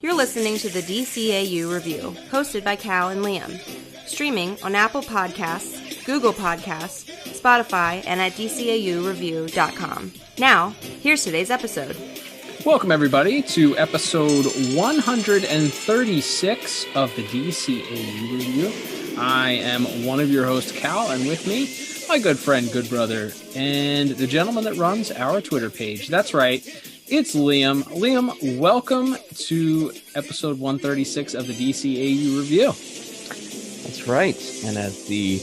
You're listening to the DCAU Review, hosted by Cal and Liam. Streaming on Apple Podcasts, Google Podcasts, Spotify, and at DCAUreview.com. Now, here's today's episode. Welcome, everybody, to episode 136 of the DCAU Review. I am one of your hosts, Cal, and with me, my good friend, good brother, and the gentleman that runs our Twitter page. That's right. It's Liam. Liam, welcome to episode 136 of the DCAU Review. That's right. And as the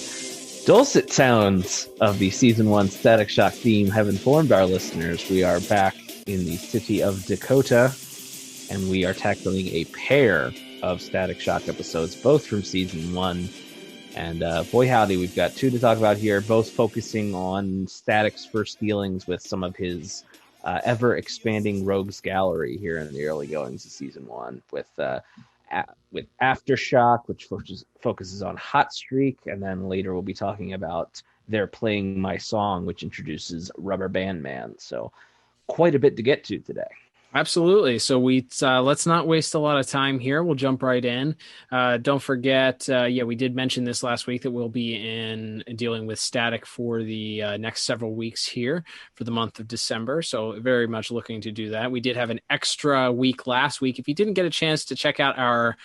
dulcet sounds of the Season 1 Static Shock theme have informed our listeners, we are back in the city of Dakota, and we are tackling a pair of Static Shock episodes, both from Season 1. And boy howdy, we've got two to talk about here, both focusing on Static's first dealings with some of his ever-expanding rogues gallery here in the early goings of Season 1 with Aftershock, which focuses on Hot Streak, and then later we'll be talking about They're Playing My Song, which introduces Rubber Band Man. So quite a bit to get to today. Absolutely. So let's not waste a lot of time here. We'll jump right in. Don't forget, we did mention this last week that we'll be dealing with Static for the next several weeks here for the month of December. So very much looking to do that. We did have an extra week last week. If you didn't get a chance to check out our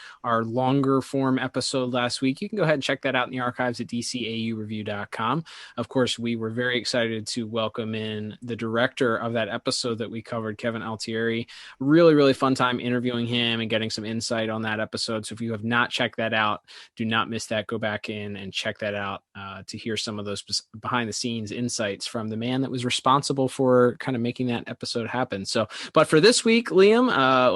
longer form episode last week, you can go ahead and check that out in the archives at DCAUreview.com. Of course, we were very excited to welcome in the director of that episode that we covered, Kevin Altieri. Really fun time interviewing him and getting some insight on that episode. So if you have not checked that out, do not miss that. Go back in and check that out to hear some of those behind the scenes insights from the man that was responsible for kind of making that episode happen. So, but for this week, Liam,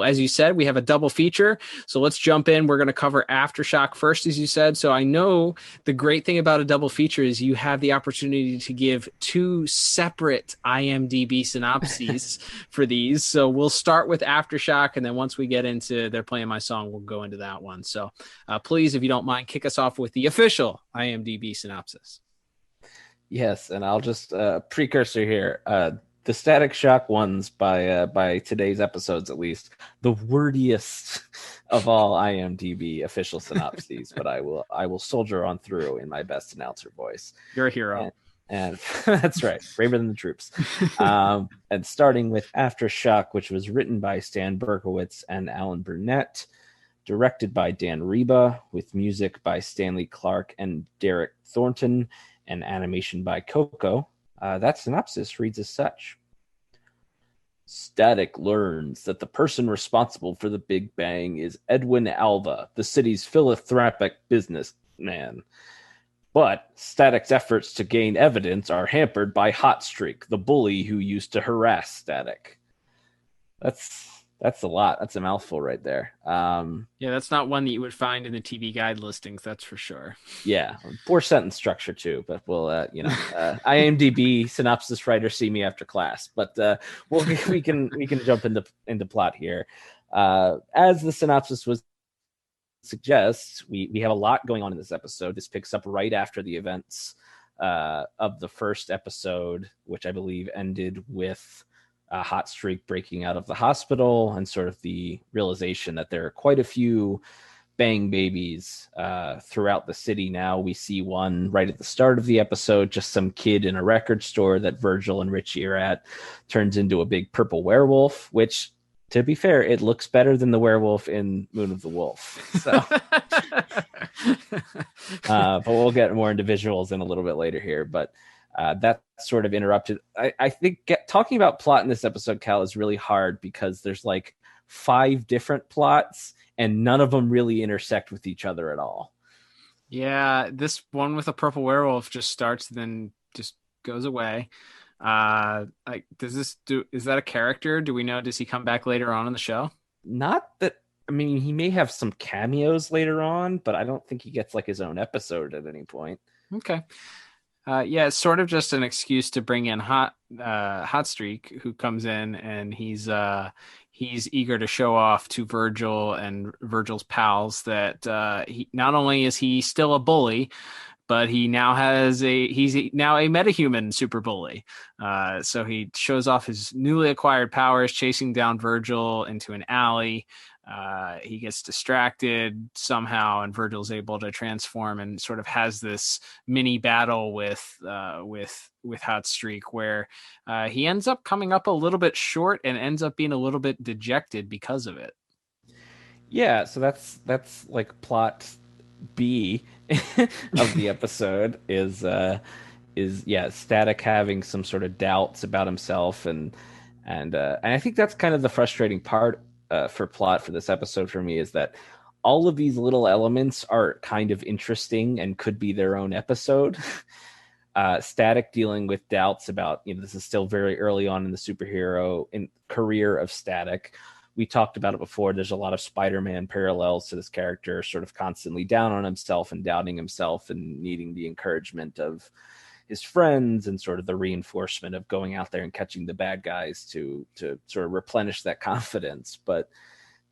as you said, we have a double feature. So let's jump in. We're going to cover Aftershock first, as you said. So I know the great thing about a double feature is you have the opportunity to give two separate IMDb synopses for these. So we'll start with Aftershock, and then once we get into They're Playing My Song, we'll go into that one. So please, if you don't mind, kick us off with the official IMDb synopsis. Yes, and I'll just precursor here. The Static Shock ones by today's episodes, at least, the wordiest of all IMDb official synopses, but I will soldier on through in my best announcer voice. You're a hero. And that's right, braver than the troops. And starting with Aftershock, which was written by Stan Berkowitz and Alan Burnett, directed by Dan Reba, with music by Stanley Clark and Derek Thornton, and animation by Coco. That synopsis reads as such. Static learns that the person responsible for the Big Bang is Edwin Alva, the city's philanthropic businessman. But Static's efforts to gain evidence are hampered by Hot Streak, the bully who used to harass Static. That's a lot. That's a mouthful right there. Yeah, that's not one that you would find in the TV guide listings, that's for sure. Yeah, poor sentence structure too, but we'll, IMDb synopsis writer, see me after class. But we can jump into plot here. As the synopsis suggests, we have a lot going on in this episode. This picks up right after the events of the first episode, which I believe ended with Hot Streak breaking out of the hospital and sort of the realization that there are quite a few bang babies throughout the city now. We see one right at the start of the episode, just some kid in a record store that Virgil and Richie are at, turns into a big purple werewolf, which, to be fair, it looks better than the werewolf in Moon of the Wolf. So, but we'll get more into visuals in a little bit later here. But that sort of interrupted. I think talking about plot in this episode, Cal, is really hard because there's like 5 different plots and none of them really intersect with each other at all. Yeah, this one with a purple werewolf just starts, then just goes away. Is that a character? Do we know? Does he come back later on in the show? Not that. I mean, he may have some cameos later on, but I don't think he gets like his own episode at any point. Okay. Yeah, it's sort of just an excuse to bring in Hot Streak, who comes in and he's eager to show off to Virgil and Virgil's pals that he not only is he still a bully, but he's now a metahuman super bully. So he shows off his newly acquired powers, chasing down Virgil into an alley. he gets distracted somehow, and Virgil's able to transform and sort of has this mini battle with Hotstreak, where he ends up coming up a little bit short and ends up being a little bit dejected because of it. Yeah, so that's like plot B of the episode is Static having some sort of doubts about himself, and I think that's kind of the frustrating part for plot for this episode for me, is that all of these little elements are kind of interesting and could be their own episode. Static dealing with doubts about, this is still very early on in the superhero career of Static. We talked about it before. There's a lot of Spider-Man parallels to this character, sort of constantly down on himself and doubting himself and needing the encouragement of his friends and sort of the reinforcement of going out there and catching the bad guys to sort of replenish that confidence. But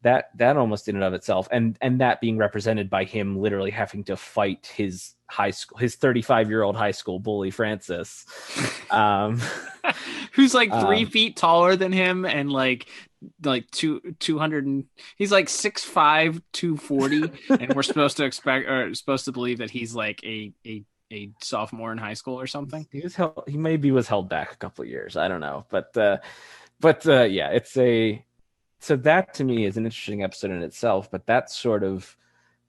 that almost in and of itself, and that being represented by him literally having to fight his 35-year-old high school bully Francis, who's like 3 feet taller than him and like 200 and he's like 6'5", 240, and we're supposed to believe that he's like a sophomore in high school or something. He maybe was held back a couple of years, I don't know, but yeah, so that to me is an interesting episode in itself, but that's sort of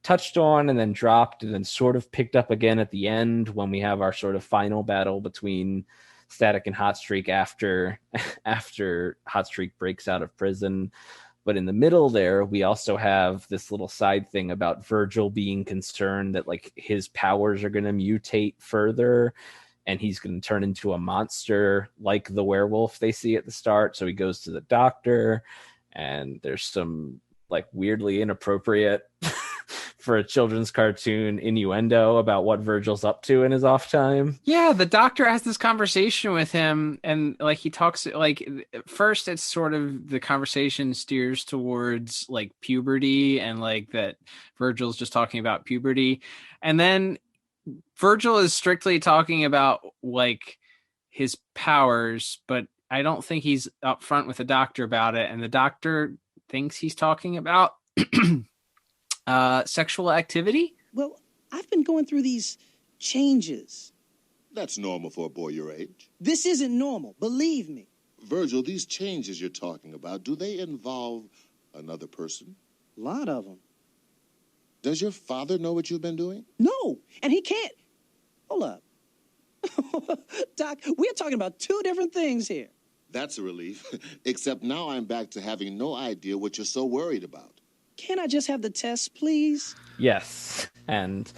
touched on and then dropped and then sort of picked up again at the end when we have our sort of final battle between Static and Hotstreak after Hotstreak breaks out of prison. But in the middle there, we also have this little side thing about Virgil being concerned that like his powers are going to mutate further and he's going to turn into a monster like the werewolf they see at the start. So he goes to the doctor, and there's some like weirdly inappropriate for a children's cartoon innuendo about what Virgil's up to in his off time. Yeah, the doctor has this conversation with him, and like he talks, like first it's sort of the conversation steers towards like puberty and like that Virgil's just talking about puberty, and then Virgil is strictly talking about like his powers, but I don't think he's upfront with the doctor about it, and the doctor thinks he's talking about sexual activity. Well, I've been going through these changes. That's normal for a boy your age. This isn't normal, believe me. Virgil, these changes you're talking about, do they involve another person? A lot of them. Does your father know what you've been doing? No, and he can't. Hold up. Doc, we're talking about two different things here. That's a relief, except now I'm back to having no idea what you're so worried about. Can't I just have the test, please? Yes, and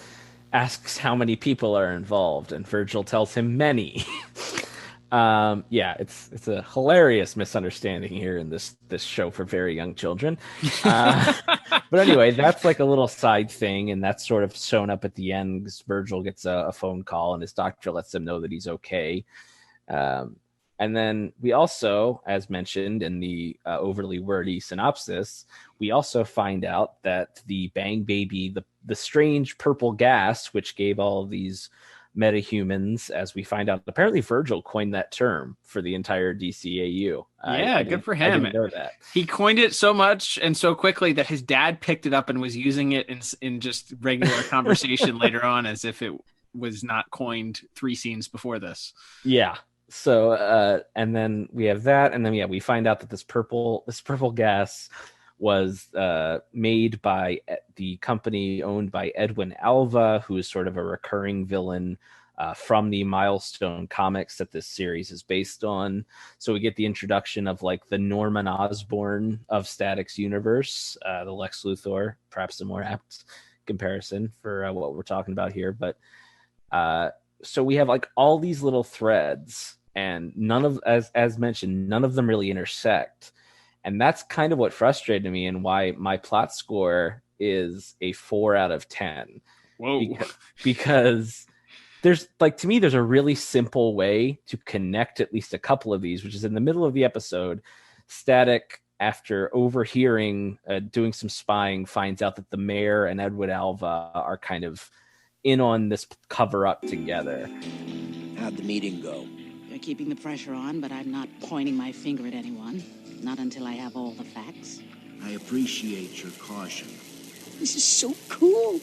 asks how many people are involved, and Virgil tells him many. Yeah, it's a hilarious misunderstanding here in this show for very young children. But anyway, that's like a little side thing, and that's sort of shown up at the end because Virgil gets a phone call, and his doctor lets him know that he's okay. And then we also, as mentioned in the overly wordy synopsis, we also find out that the Bang Baby, the strange purple gas, which gave all of these metahumans, as we find out, apparently Virgil coined that term for the entire DCAU. Yeah, good for him. I didn't know that. He coined it so much and so quickly that his dad picked it up and was using it in just regular conversation later on, as if it was not coined 3 scenes before this. Yeah. So, and then we have that, and then we find out that this purple gas was made by the company owned by Edwin Alva, who is sort of a recurring villain from the Milestone comics that this series is based on. So we get the introduction of like the Norman Osborn of Static's universe, the Lex Luthor, perhaps a more apt comparison for what we're talking about here. But so we have like all these little threads, and none of, as mentioned, none of them really intersect. And that's kind of what frustrated me and why my plot score is a 4 out of 10. Whoa. Because there's like, to me, there's a really simple way to connect at least a couple of these, which is in the middle of the episode. Static, after overhearing, doing some spying, finds out that the mayor and Edward Alva are kind of in on this cover up together. How'd the meeting go? You're keeping the pressure on, but I'm not pointing my finger at anyone. Not until I have all the facts. I appreciate your caution. This is so cool.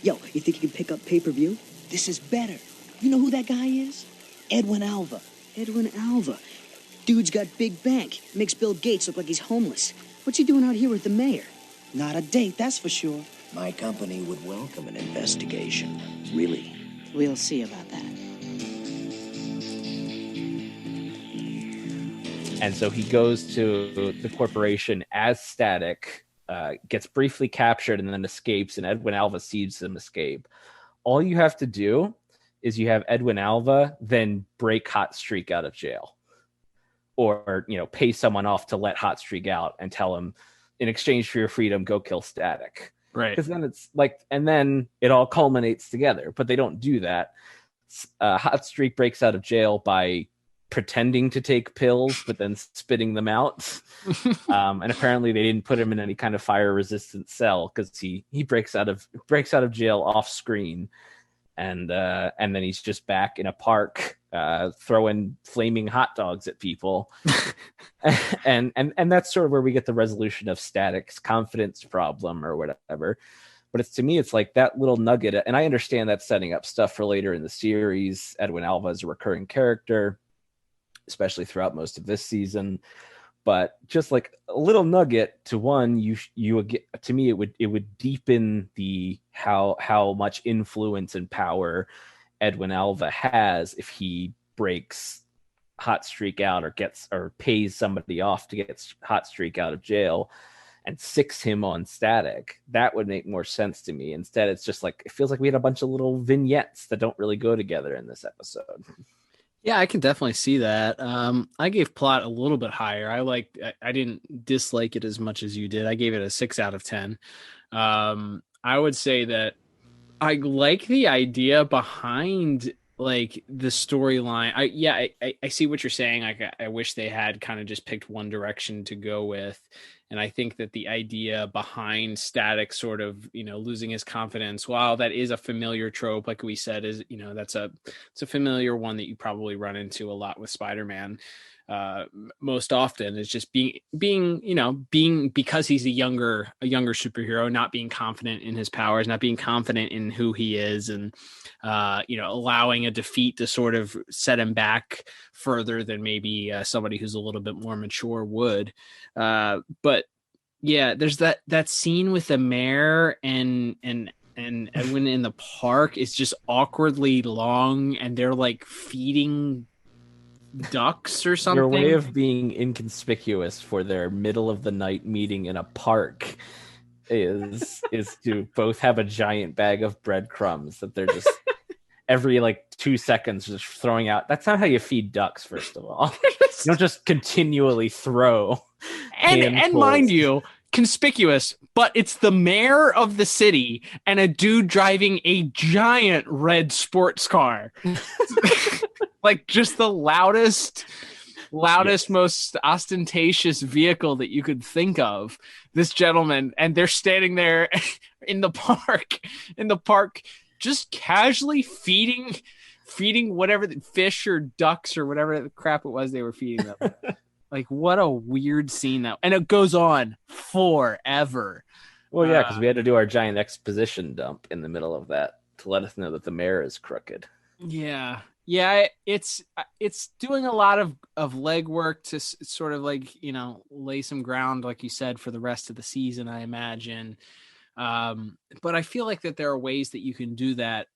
Yo, you think you can pick up pay-per-view? This is better. You know who that guy is? Edwin Alva. Edwin Alva. Dude's got big bank. Makes Bill Gates look like he's homeless. What's he doing out here with the mayor? Not a date, that's for sure. My company would welcome an investigation. Really. We'll see about that. And so he goes to the corporation as Static, gets briefly captured and then escapes, and Edwin Alva sees him escape. All you have to do is you have Edwin Alva then break Hot Streak out of jail. Or, pay someone off to let Hot Streak out and tell him, in exchange for your freedom, go kill Static. Right. Because then it's like, and then it all culminates together. But they don't do that. Hot Streak breaks out of jail by pretending to take pills, but then spitting them out. And apparently they didn't put him in any kind of fire-resistant cell because he breaks out of jail off screen. And then he's just back in a park throwing flaming hot dogs at people. and that's sort of where we get the resolution of Static's confidence problem or whatever. But to me, it's like that little nugget. And I understand that's setting up stuff for later in the series. Edwin Alva is a recurring character, especially throughout most of this season. But just like a little nugget to one, you to me, it would deepen the how much influence and power Edwin Alva has if he breaks Hot Streak out or pays somebody off to get Hot Streak out of jail and sicks him on Static. That would make more sense to me. Instead, it's just like, it feels like we had a bunch of little vignettes that don't really go together in this episode. Yeah, I can definitely see that. I gave plot a little bit higher. I didn't dislike it as much as you did. I gave it a 6 out of 10. I would say that I like the idea behind like the storyline. I see what you're saying. I wish they had kind of just picked one direction to go with. And I think that the idea behind Static sort of, losing his confidence, while that is a familiar trope, like we said, is, it's a familiar one that you probably run into a lot with Spider-Man. Most often is just being because he's a younger superhero, not being confident in his powers, not being confident in who he is, and allowing a defeat to sort of set him back further than maybe somebody who's a little bit more mature would. But yeah, there's that scene with the mayor and Edwin in the park is just awkwardly long, and they're like feeding ducks or something. Their way of being inconspicuous for their middle of the night meeting in a park is to both have a giant bag of breadcrumbs that they're just every 2 seconds just throwing out. That's not how you feed ducks, first of all. You don't just continually throw. And mind you, conspicuous, but it's the mayor of the city and a dude driving a giant red sports car. Like just the loudest, yes, most ostentatious vehicle that you could think of. This gentleman, and they're standing there in the park, just casually feeding whatever fish or ducks or whatever the crap it was they were feeding them. Like, what a weird scene that, and it goes on forever. Well, yeah, because we had to do our giant exposition dump in the middle of that to let us know that the mayor is crooked. Yeah, it's doing a lot of legwork to sort of lay some ground, like you said, for the rest of the season, I imagine. But I feel like that there are ways that you can do that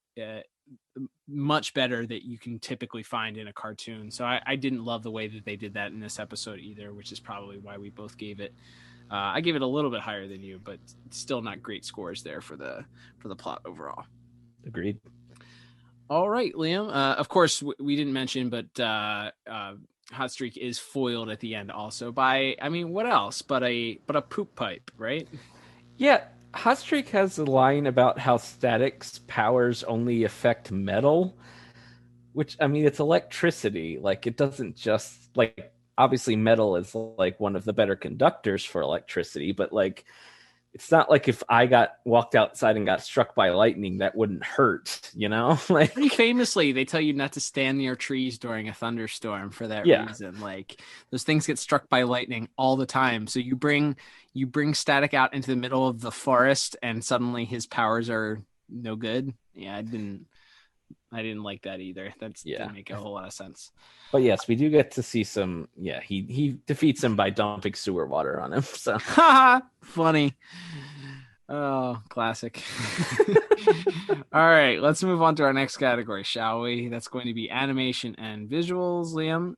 much better that you can typically find in a cartoon. So I didn't love the way that they did that in this episode either, which is probably why we both gave it. I gave it a little bit higher than you, but still not great scores there for the plot overall. Agreed. All right, Liam. Of course, we didn't mention, but Hot Streak is foiled at the end also by, what else but a poop pipe, right? Yeah, Hot Streak has a line about how Static's powers only affect metal, which, it's electricity. Like, it doesn't just, obviously metal is, one of the better conductors for electricity, but, it's not like if I walked outside and got struck by lightning, that wouldn't hurt, like pretty famously, they tell you not to stand near trees during a thunderstorm for that reason. Like those things get struck by lightning all the time. So you bring Static out into the middle of the forest and suddenly his powers are no good. Yeah, I didn't like that either. Didn't make a whole lot of sense. But yes, we do get to see some. Yeah, he defeats him by dumping sewer water on him. So funny. Oh, classic. All right, let's move on to our next category, shall we? That's going to be animation and visuals, Liam.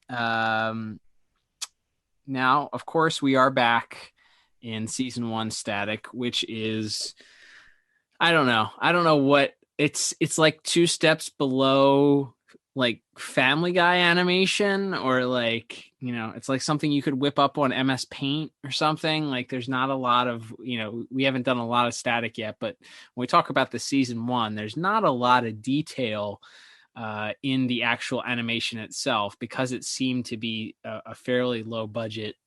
Now, of course, we are back in season 1 Static, which is, I don't know what it's like 2 steps below like Family Guy animation, or like, it's like something you could whip up on MS Paint or something. Like there's not a lot of, we haven't done a lot of Static yet, but when we talk about the season 1, there's not a lot of detail in the actual animation itself, because it seemed to be a fairly low budget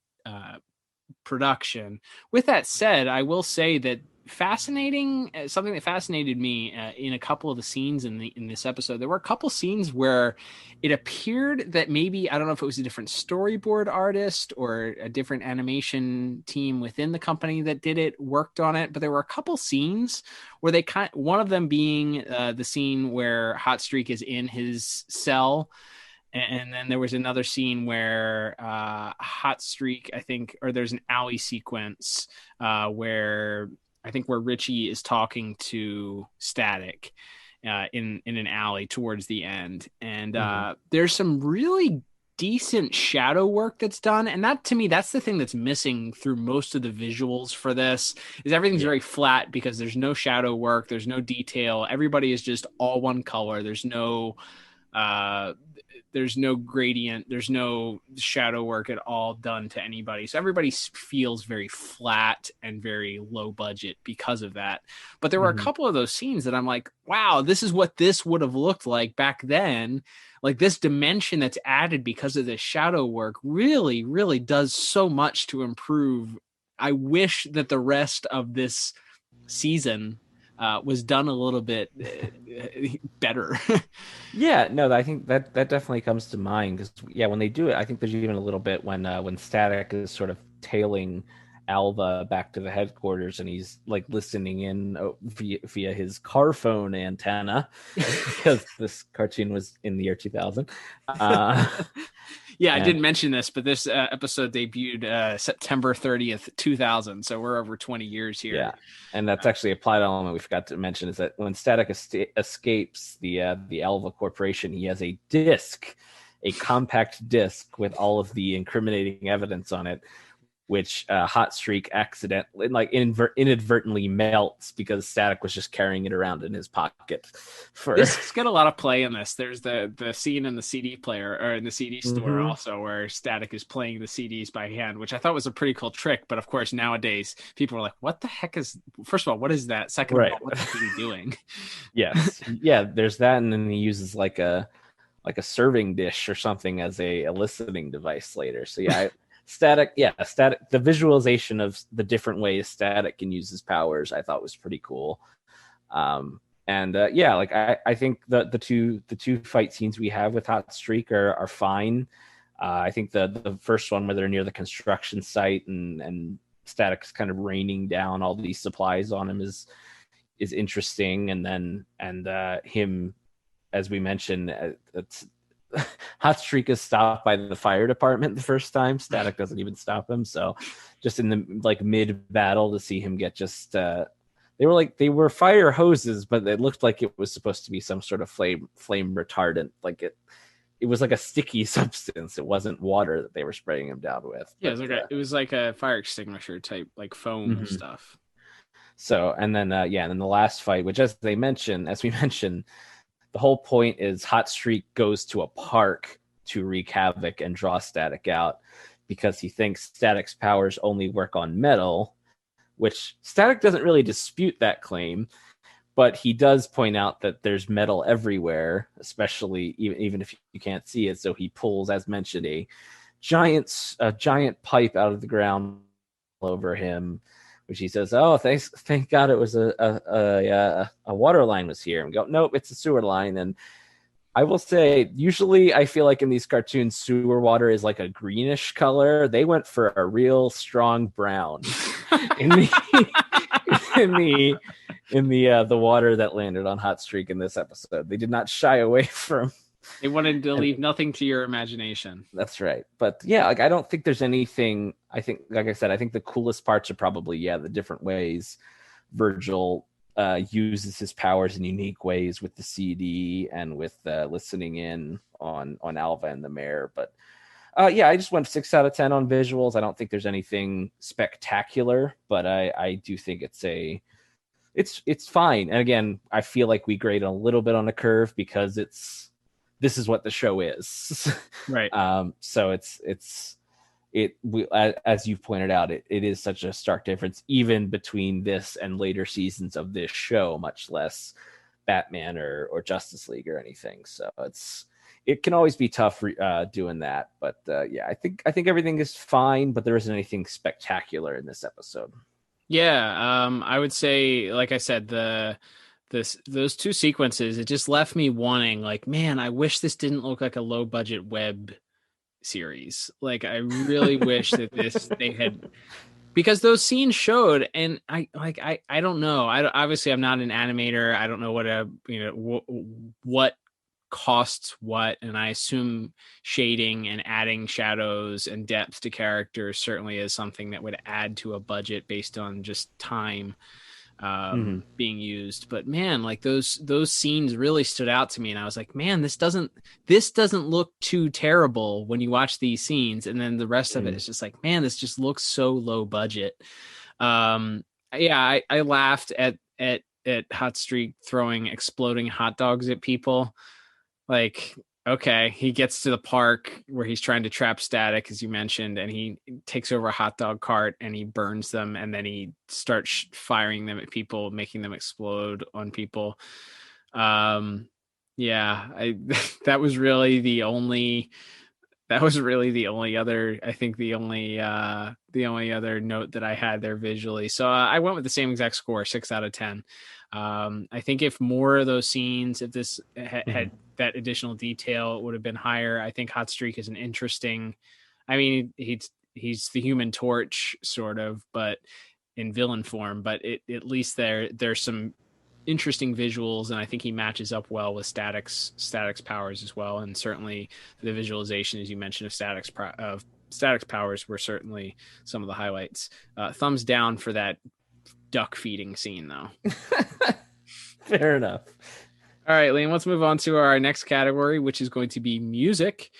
production. With that said, I will say that something that fascinated me in a couple of the scenes in this episode, there were a couple scenes where it appeared that maybe, I don't know if it was a different storyboard artist or a different animation team within the company that did it, worked on it, but there were a couple scenes where one of them being the scene where Hot Streak is in his cell. And then there was another scene where Hot Streak, I think, or there's an alley sequence where Richie is talking to Static in an alley towards the end. And there's some really decent shadow work that's done. And that, to me, that's the thing that's missing through most of the visuals for this, is everything's very flat because there's no shadow work. There's no detail. Everybody is just all one color. There's no gradient, there's no shadow work at all done to anybody. So everybody feels very flat and very low budget because of that. But there were a couple of those scenes that I'm like, wow, this is what this would have looked like back then. Like this dimension that's added because of this shadow work really, really does so much to improve. I wish that the rest of this season was done a little bit better. Yeah, no, I think that definitely comes to mind, because when they do it, I think there's even a little bit when Static is sort of tailing Alva back to the headquarters, and he's like listening in via his car phone antenna, because this cartoon was in the year 2000. Yeah, I didn't mention this, but this episode debuted September 30th, 2000. So we're over 20 years here. Yeah, and that's actually a plot element we forgot to mention, is that when Static escapes the Alva Corporation, he has a compact disc with all of the incriminating evidence on it, which Hot Streak inadvertently melts because Static was just carrying it around in his pocket. This got a lot of play in this. There's the scene in the CD player, or in the CD store also, where Static is playing the CDs by hand, which I thought was a pretty cool trick. But of course, nowadays people are like, what the heck is, first of all, what is that? Second of all, what the heck is he doing? Yes. Yeah, there's that. And then he uses like a serving dish or something as a listening device later. So yeah, Static, the visualization of the different ways Static can use his powers, I thought was pretty cool. I think the two fight scenes we have with Hot Streak are fine. I think the first one where they're near the construction site and Static's kind of raining down all these supplies on him is interesting, and him, as we mentioned, Hot Streak is stopped by the fire department the first time. Static doesn't even stop him. So just in the mid battle to see him get just they were fire hoses, but it looked like it was supposed to be some sort of flame retardant. Like it was like a sticky substance. It wasn't water that they were spraying him down with. Yeah, it was like a fire extinguisher type, like foam stuff. So, and then and the last fight, which as we mentioned, the whole point is Hot Streak goes to a park to wreak havoc and draw Static out, because he thinks Static's powers only work on metal, which Static doesn't really dispute that claim, but he does point out that there's metal everywhere, especially even if you can't see it. So he pulls, as mentioned, a giant pipe out of the ground over him, which he says, "Oh, thank God it was a water line was here." And we go, "Nope, it's a sewer line." And I will say, usually I feel like in these cartoons, sewer water is like a greenish color. They went for a real strong brown in the the water that landed on Hot Streak in this episode. They did not shy away from. They wanted to leave nothing to your imagination. That's right. But yeah, like I don't think there's anything. I think, like I said, I think the coolest parts are probably the different ways Virgil uses his powers in unique ways with the CD and with listening in on Alva and the mayor. But I just went 6 out of 10 on visuals. I don't think there's anything spectacular, but I do think it's fine. And again, I feel like we grade a little bit on a curve because this is what the show is. Right. So as you've pointed out, it is such a stark difference even between this and later seasons of this show, much less Batman or Justice League or anything. So it can always be tough doing that. But I think everything is fine, but there isn't anything spectacular in this episode. Yeah, I would say, like I said, those two sequences, it just left me wanting, like, man, I wish this didn't look like a low budget web series. Like, I really wish that they had, because those scenes showed, and I don't know. Obviously I'm not an animator. I don't know what costs what, and I assume shading and adding shadows and depth to characters certainly is something that would add to a budget based on just time being used. But man, like those scenes really stood out to me, and I was like, man, this doesn't look too terrible when you watch these scenes, and then the rest of it is just like, man, this just looks so low budget. I laughed at Hot Streak throwing exploding hot dogs at people. Like, okay, he gets to the park where he's trying to trap Static, as you mentioned, and he takes over a hot dog cart and he burns them, and then he starts firing them at people, making them explode on people. That was really the only other, I think the only other note that I had there visually. So I went with the same exact score, 6 out of 10. I think if more of those scenes, if this had that additional detail, it would have been higher. I think Hot Streak is an interesting, I mean, he's the Human Torch sort of, but in villain form, but at least there's some interesting visuals, and I think he matches up well with Static's powers as well. And certainly the visualization, as you mentioned, of Static's powers were certainly some of the highlights. Thumbs down for that duck feeding scene, though. Fair enough. All right, Liam, let's move on to our next category, which is going to be music.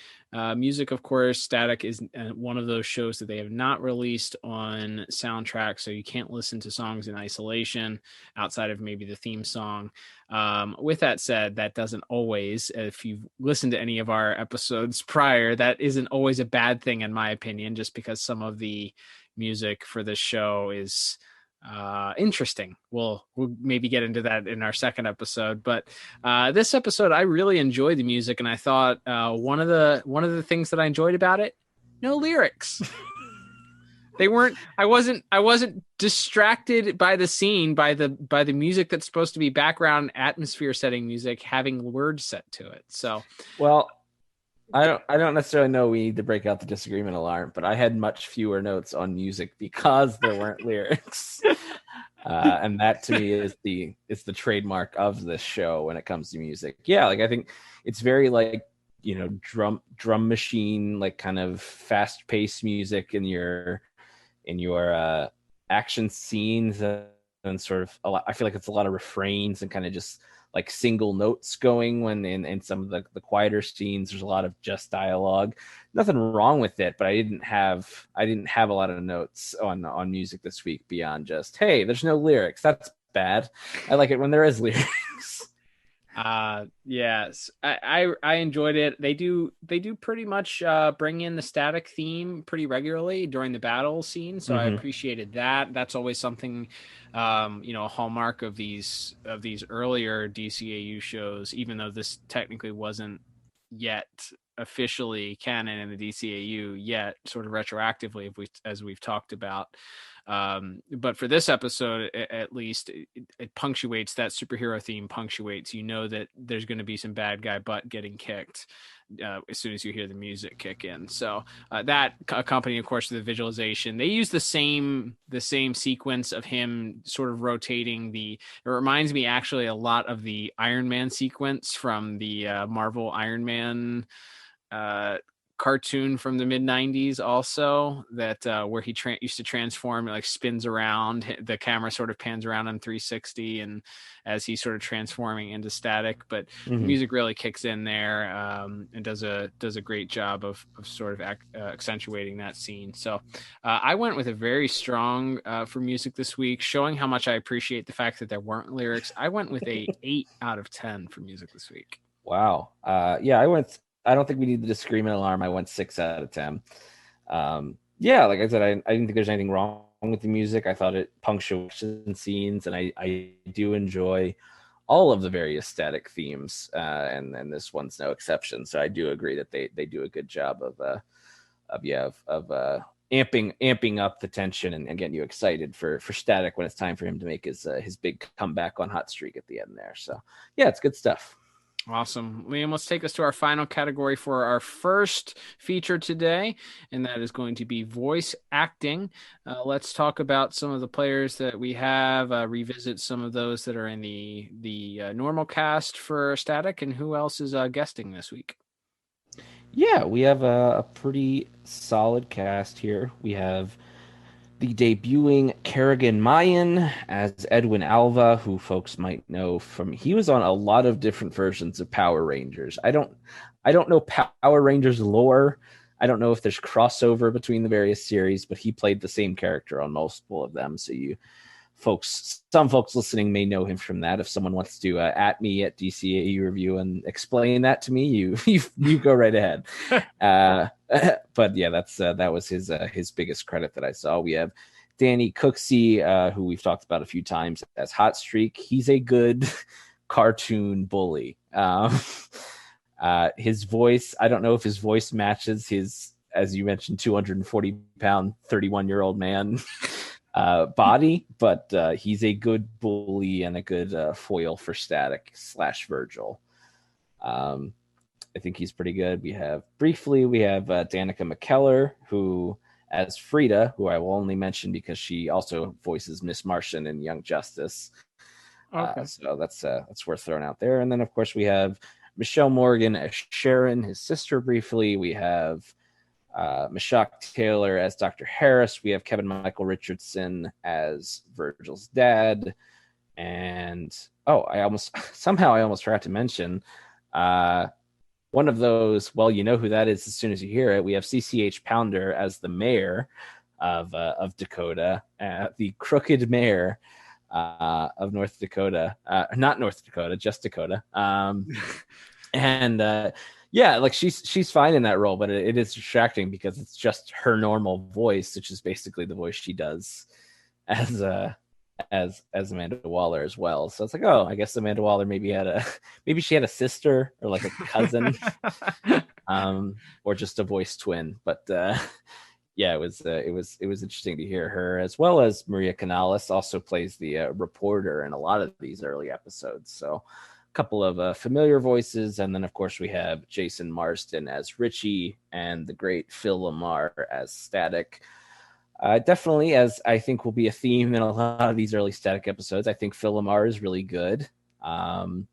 Music, of course, Static is one of those shows that they have not released on soundtrack, so you can't listen to songs in isolation outside of maybe the theme song. With that said, that doesn't always, if you've listened to any of our episodes prior, that isn't always a bad thing, in my opinion, just because some of the music for this show is interesting. We'll maybe get into that in our second episode, but this episode I really enjoyed the music, and I thought one of the things that I enjoyed about it, no lyrics. I wasn't distracted by the scene, by the music that's supposed to be background atmosphere setting music having words set to it. So, well, I don't necessarily know we need to break out the disagreement alarm, but I had much fewer notes on music because there weren't lyrics. And that to me is the trademark of this show when it comes to music. Yeah, like I think it's very like, drum machine, like kind of fast paced music in your action scenes, and sort of I feel like it's a lot of refrains and kind of just like single notes going when in some of the quieter scenes there's a lot of just dialogue. Nothing wrong with it, but I didn't have a lot of notes on music this week beyond just, hey, there's no lyrics. That's bad. I like it when there is lyrics. Yes, I enjoyed it. They do pretty much bring in the Static theme pretty regularly during the battle scene, so I appreciated that. That's always something, a hallmark of these earlier DCAU shows, even though this technically wasn't yet officially canon in the DCAU yet, sort of retroactively, as we've talked about. But for this episode, at least, it punctuates that superhero theme. Punctuates, that there's going to be some bad guy butt getting kicked as soon as you hear the music kick in. So that accompanied, of course, the visualization. They use the same sequence of him sort of rotating it reminds me actually a lot of the Iron Man sequence from the Marvel Iron Man cartoon from the mid 90s also, that where he used to transform, like spins around, the camera sort of pans around on 360 and as he's sort of transforming into Static, but the music really kicks in there and does a great job of sort of accentuating that scene. So I went with a very strong for music this week, showing how much I appreciate the fact that there weren't lyrics. I went with a 8 out of 10 for music this week. Wow. I don't think we need the screaming alarm. I went 6 out of 10. Like I said, I didn't think there's anything wrong with the music. I thought it punctuation scenes, and I do enjoy all of the various Static themes, and this one's no exception. So I do agree that they do a good job of amping up the tension and getting you excited for Static when it's time for him to make his big comeback on Hot Streak at the end there. So yeah, it's good stuff. Awesome. Liam, let's take us to our final category for our first feature today, and that is going to be voice acting. Let's talk about some of the players that we have, revisit some of those that are in the normal cast for Static, and who else is guesting this week. Yeah, we have a pretty solid cast here. We have the debuting Kerrigan Mayan as Edwin Alva, who folks might know he was on a lot of different versions of Power Rangers. I don't know Power Rangers lore. I don't know if there's crossover between the various series, but he played the same character on multiple of them. So some folks listening may know him from that. If someone wants to at me at DCAU Review and explain that to me, you go right ahead. But yeah, that was his biggest credit that I saw. We have Danny Cooksey, who we've talked about a few times as Hot Streak. He's a good cartoon bully. His voice, I don't know if his voice matches his, as you mentioned, 240-pound, 31-year-old man body, but he's a good bully and a good foil for Static / Virgil. I think he's pretty good. We have Danica McKellar, who as Frida, who I will only mention because she also voices Miss Martian in Young Justice. Okay. So that's worth throwing out there. And then of course we have Michelle Morgan as Sharon, his sister, briefly. We have Meshach Taylor as Dr. Harris. We have Kevin Michael Richardson as Virgil's dad. And I almost forgot to mention one of those. Well, you know who that is as soon as you hear it. We have CCH Pounder as the mayor of Dakota, the crooked mayor of North Dakota, not North Dakota, just Dakota. Yeah, like she's fine in that role, but it is distracting because it's just her normal voice, which is basically the voice she does as Amanda Waller as well. So it's like, I guess Amanda Waller maybe she had a sister or like a cousin, or just a voice twin. But yeah, it was interesting to hear her, as well as Maria Canales also plays the reporter in a lot of these early episodes. So couple of familiar voices, and then of course we have Jason Marsden as Richie and the great Phil Lamar as Static. Definitely, as I think will be a theme in a lot of these early Static episodes, I think Phil Lamar is really good, and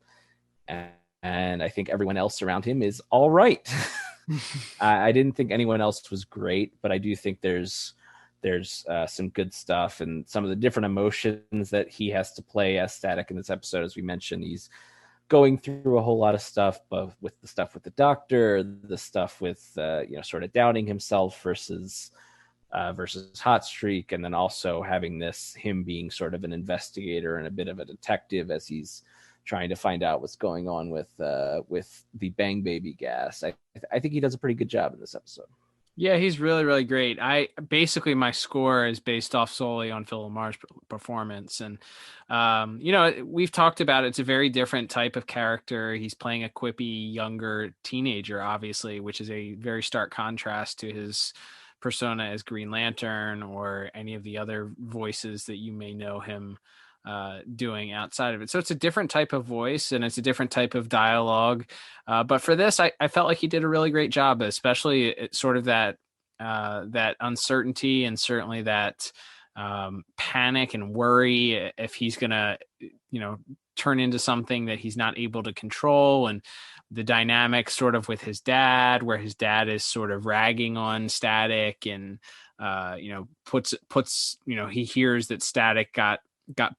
I think everyone else around him is all right. I didn't think anyone else was great, but I do think there's some good stuff, and some of the different emotions that he has to play as Static in this episode. As we mentioned, he's going through a whole lot of stuff, but with the stuff with the doctor, the stuff with sort of doubting himself versus Hot Streak, and then also having him being sort of an investigator and a bit of a detective as he's trying to find out what's going on with the Bang Baby gas. I think he does a pretty good job in this episode. Yeah, he's really, really great. My score is based off solely on Phil LaMar's performance. And, we've talked about it's a very different type of character. He's playing a quippy, younger teenager, obviously, which is a very stark contrast to his persona as Green Lantern or any of the other voices that you may know him doing outside of it. So it's a different type of voice and it's a different type of dialogue. But for this, I felt like he did a really great job, especially sort of that uncertainty and certainly that panic and worry if he's gonna, turn into something that he's not able to control, and the dynamic sort of with his dad, where his dad is sort of ragging on Static and puts he hears that Static got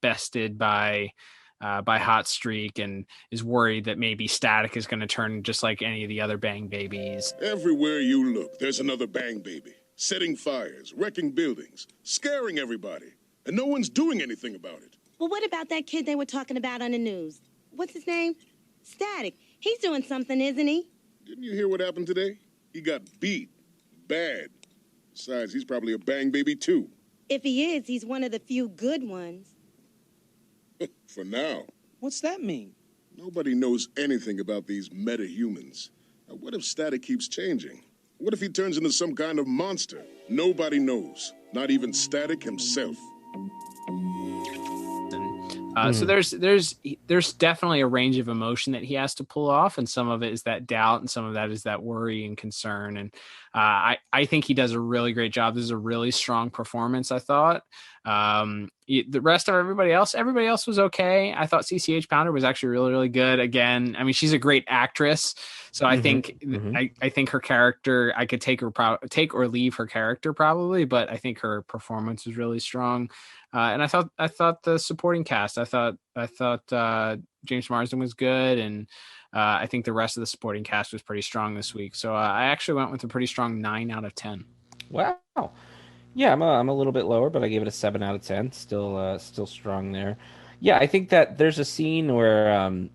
bested by Hot Streak and is worried that maybe Static is going to turn just like any of the other Bang Babies. Everywhere you look, there's another Bang Baby, setting fires, wrecking buildings, scaring everybody, and no one's doing anything about it. Well, what about that kid they were talking about on the news? What's his name? Static. He's doing something, isn't he? Didn't you hear what happened today? He got beat. Bad. Besides, he's probably a Bang Baby, too. If he is, he's one of the few good ones. For now. What's that mean? Nobody knows anything about these meta-humans. Now, what if Static keeps changing? What if he turns into some kind of monster? Nobody knows. Not even Static himself. So there's definitely a range of emotion that he has to pull off, and some of it is that doubt, and some of that is that worry and concern. And I think he does a really great job. This is a really strong performance, I thought. The rest of everybody else was okay. I thought CCH Pounder was actually really, really good. Again, I mean, she's a great actress, so I think I think her character, I could take or leave her character probably, but I think her performance was really strong. And I thought the supporting cast, I thought James Marsden was good, and I think the rest of the supporting cast was pretty strong this week. So I actually went with a pretty strong 9 out of 10. Wow. Yeah, I'm a little bit lower, but I gave it a 7 out of 10. Still strong there. Yeah, I think that there's a scene where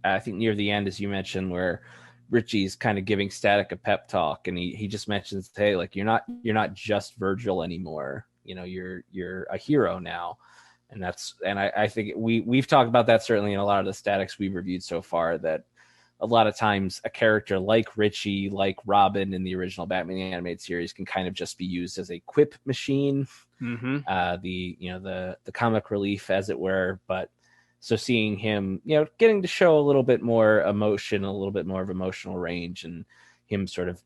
I think near the end, as you mentioned, where Richie's kind of giving Static a pep talk, and he just mentions, hey, like you're not just Virgil anymore. You're a hero now. And I think we've talked about that certainly in a lot of the Statics we've reviewed so far, that a lot of times a character like Richie, like Robin in the original Batman animated series, can kind of just be used as a quip machine, the comic relief, as it were. But so seeing him, getting to show a little bit more emotion, a little bit more of emotional range, and him sort of,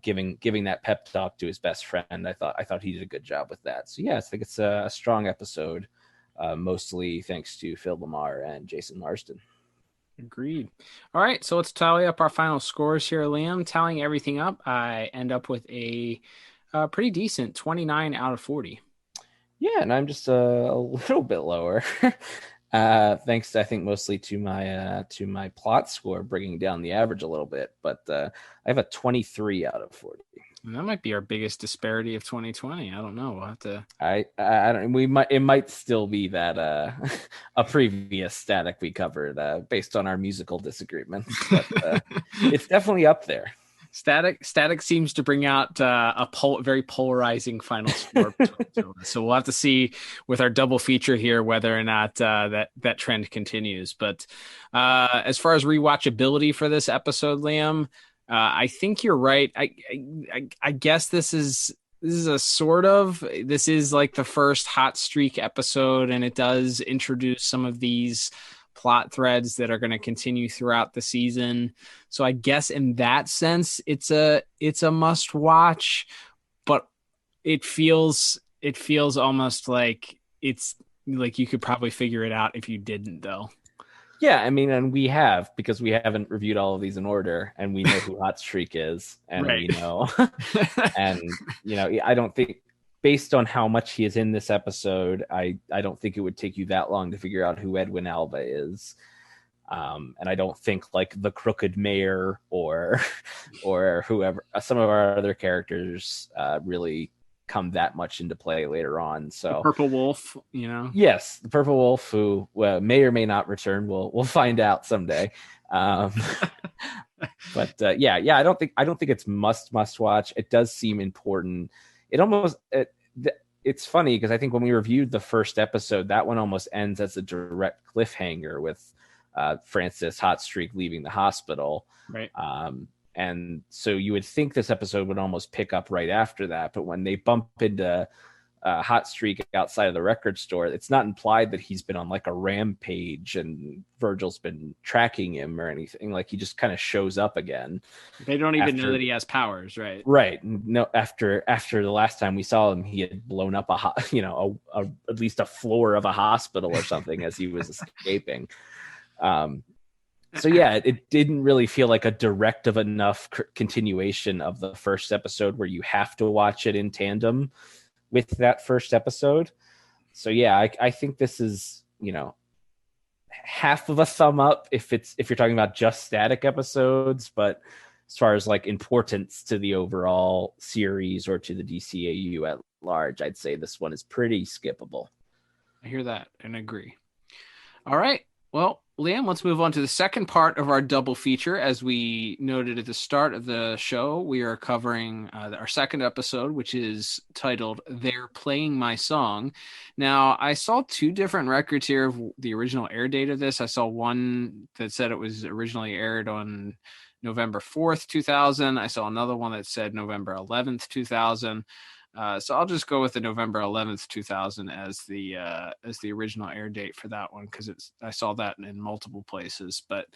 giving that pep talk to his best friend, I thought he did a good job with that. So yeah, I think it's a strong episode, mostly thanks to Phil LaMar and Jason Marsden. Agreed. All right, so let's tally up our final scores here, Liam. Tallying everything up, I end up with a pretty decent 29 out of 40. Yeah, and I'm just a little bit lower. Thanks, I think, mostly to my plot score, bringing down the average a little bit. But I have a 23 out of 40. And that might be our biggest disparity of 2020. I don't know. We'll have to. I don't. It might still be that a previous Static we covered based on our musical disagreements. But it's definitely up there. Static seems to bring out very polarizing final score. So we'll have to see with our double feature here whether or not that trend continues. But as far as rewatchability for this episode, Liam, I think you're right. I guess this is like the first Hot Streak episode, and it does introduce some of these plot threads that are going to continue throughout the season. So I guess in that sense, it's a must watch, but it feels almost like it's like you could probably figure it out if you didn't, though. Yeah, I mean, and we have, because we haven't reviewed all of these in order, and we know who Hot Streak is, and right. We know, and I don't think, based on how much he is in this episode, I don't think it would take you that long to figure out who Edwin Alba is. And I don't think like the Crooked Mayor or whoever, some of our other characters really come that much into play later on. So the Purple Wolf, Yes, the Purple Wolf, who may or may not return. We'll find out someday. But I don't think it's must watch. It does seem important. It's funny because I think when we reviewed the first episode, that one almost ends as a direct cliffhanger with Francis Hotstreak leaving the hospital. Right. And so you would think this episode would almost pick up right after that. But when they bump into Hotstreak outside of the record store, it's not implied that he's been on like a rampage and Virgil's been tracking him or anything. Like he just kind of shows up again. They don't even know that he has powers, right? Right. No, after the last time we saw him, he had blown up at least a floor of a hospital or something as he was escaping. So yeah, it didn't really feel like a directive enough continuation of the first episode where you have to watch it in tandem with that first episode. So yeah, I think this is, half of a thumb up if you're talking about just static episodes, but as far as like importance to the overall series or to the DCAU at large, I'd say this one is pretty skippable. I hear that and agree. All right. Well, Liam, let's move on to the second part of our double feature. As we noted at the start of the show, we are covering our second episode, which is titled They're Playing My Song. Now, I saw two different records here of the original air date of this. I saw one that said it was originally aired on November 4th, 2000. I saw another one that said November 11th, 2000. So I'll just go with the November 11th, 2000 as the original air date for that one, because I saw that in multiple places. But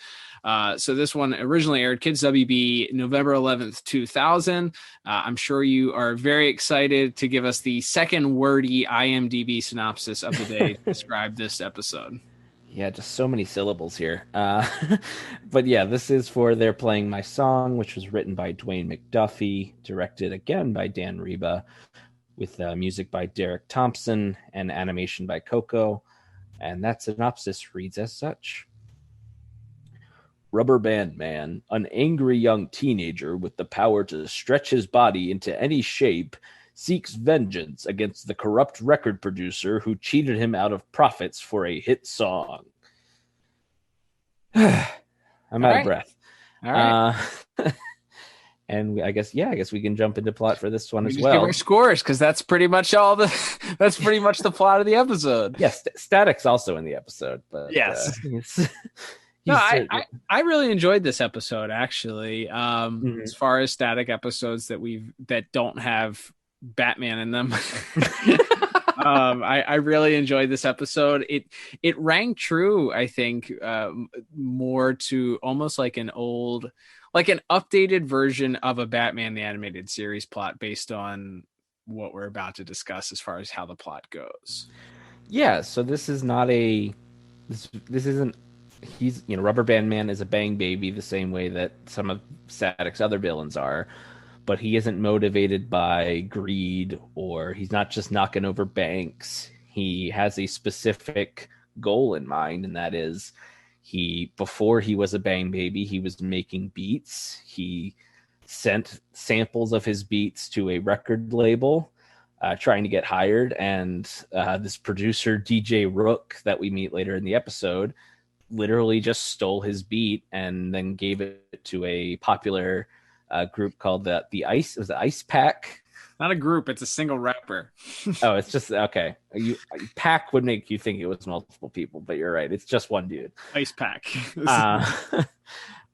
so this one originally aired Kids WB November 11th, 2000. I'm sure you are very excited to give us the second wordy IMDb synopsis of the day to describe this episode. Yeah, just so many syllables here. But yeah, this is for They're Playing My Song, which was written by Dwayne McDuffie, directed again by Dan Reba, with music by Derek Thompson and animation by Coco. And that synopsis reads as such. Rubber Band Man, an angry young teenager with the power to stretch his body into any shape, seeks vengeance against the corrupt record producer who cheated him out of profits for a hit song. I'm out of breath. All right. And I guess we can jump into plot for this one as give well. our scores, because that's pretty much the plot of the episode. Yes, Static's also in the episode, but yes. No, I really enjoyed this episode, actually. As far as Static episodes that don't have Batman in them. I really enjoyed this episode. It rang true, I think, more to almost like an updated version of a Batman the Animated Series plot based on what we're about to discuss as far as how the plot goes. Yeah, so this is not this isn't Rubber Band Man is a bang baby the same way that some of Static's other villains are. But he isn't motivated by greed, or he's not just knocking over banks. He has a specific goal in mind, and that is before he was a bang baby, he was making beats. He sent samples of his beats to a record label, trying to get hired. And this producer, DJ Rook, that we meet later in the episode, literally just stole his beat and then gave it to a popular group called the Ice. It was the Ice Pack. Not a group, it's a single rapper. Oh, it's just okay. Pack would make you think it was multiple people, but you're right. It's just one dude. Ice Pack.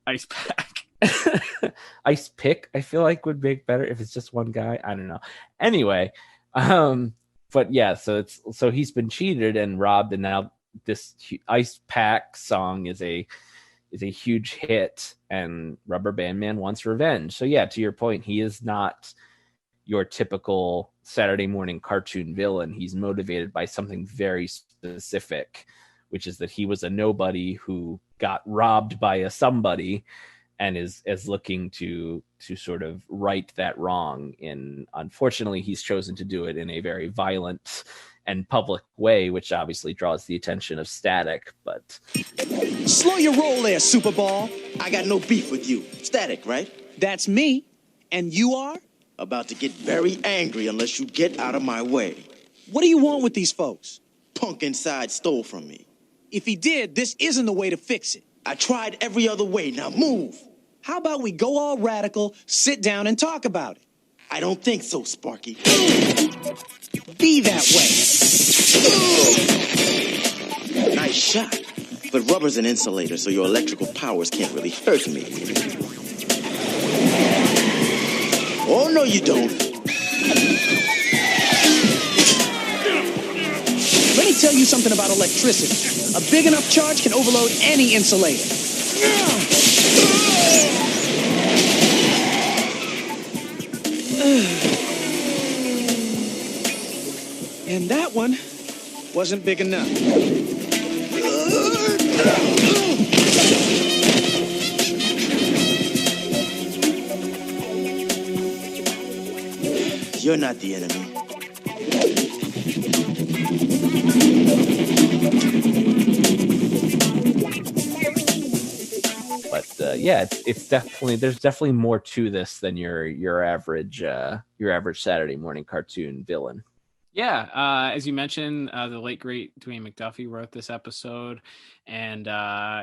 Ice Pack. Ice Pick, I feel like would make better if it's just one guy. I don't know. Anyway, but yeah, so he's been cheated and robbed, and now this Ice Pack song is a huge hit, and Rubber Band Man wants revenge. So yeah, to your point, he is not your typical Saturday morning cartoon villain. He's motivated by something very specific, which is that he was a nobody who got robbed by a somebody and is looking to sort of right that wrong. And unfortunately, he's chosen to do it in a very violent and public way, which obviously draws the attention of Static. But slow your roll there, Superball. I got no beef with you. Static, right? That's me. And you are? About to get very angry unless you get out of my way. What do you want with these folks? Punk inside stole from me. If he did, this isn't the way to fix it. I tried every other way. Now move. How about we go all radical, sit down, and talk about it? I don't think so, Sparky. Be that way. Nice shot. But rubber's an insulator, so your electrical powers can't really hurt me. Oh, no, you don't. Let me tell you something about electricity. A big enough charge can overload any insulator. And that one wasn't big enough. You're not the enemy. But yeah, it's definitely, there's definitely more to this than your average Saturday morning cartoon villain. Yeah, as you mentioned, the late great Dwayne McDuffie wrote this episode, and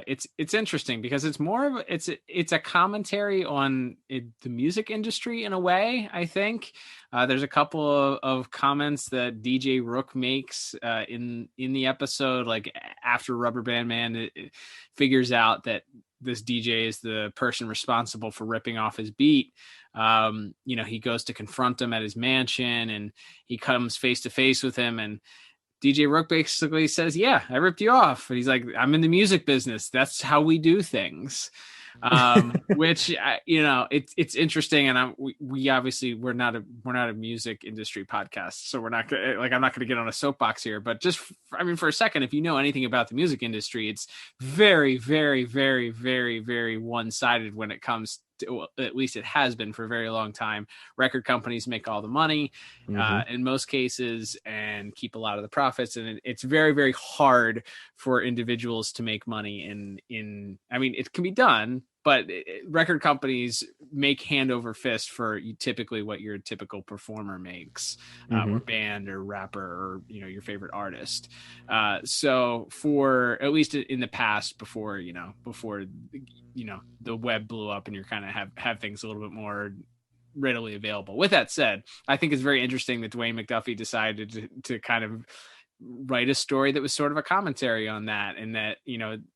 it's interesting because it's more of it's a commentary on the music industry in a way. I think there's a couple of comments that DJ Rook makes in the episode, like after Rubber Band Man it figures out that this DJ is the person responsible for ripping off his beat. He goes to confront him at his mansion, and he comes face to face with him, and DJ Rook basically says, yeah, I ripped you off. And he's like, I'm in the music business. That's how we do things. Which, it's interesting. And we obviously, we're not a music industry podcast. So we're not I'm not going to get on a soapbox here, but just, for a second, if you know anything about the music industry, it's very, very, very, very, very one-sided when it comes to, well, at least it has been for a very long time. Record companies make all the money in most cases and keep a lot of the profits. And it's very, very hard for individuals to make money it can be done, but record companies make hand over fist for typically what your typical performer makes, or band or rapper, or, your favorite artist. So for at least in the past, before the web blew up and you're kind of have things a little bit more readily available. With that said, I think it's very interesting that Dwayne McDuffie decided to kind of write a story that was sort of a commentary on that, and that,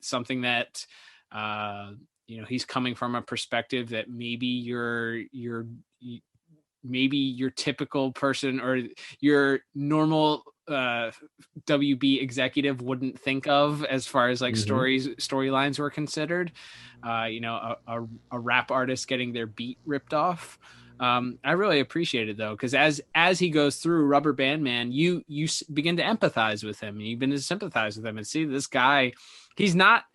something that, he's coming from a perspective that maybe your typical person or your normal WB executive wouldn't think of as far as like storylines were considered. A rap artist getting their beat ripped off. I really appreciate it though, because as he goes through Rubber Band Man, you begin to empathize with him, and you begin to sympathize with him, and see this guy. He's not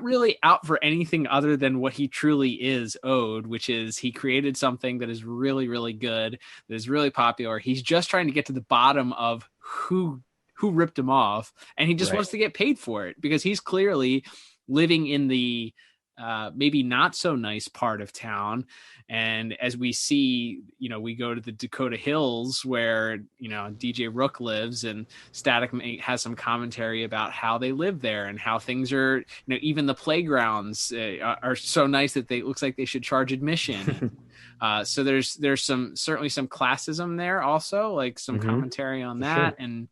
really out for anything other than what he truly is owed, which is he created something that is really, really good, that is really popular. He's just trying to get to the bottom of who ripped him off, and he just wants to get paid for it, because he's clearly living in the maybe not so nice part of town. And as we see, we go to the Dakota Hills where, DJ Rook lives, and Static has some commentary about how they live there and how things are, even the playgrounds are so nice that it looks like they should charge admission. So there's certainly some classism there also, like some commentary on that. Sure. And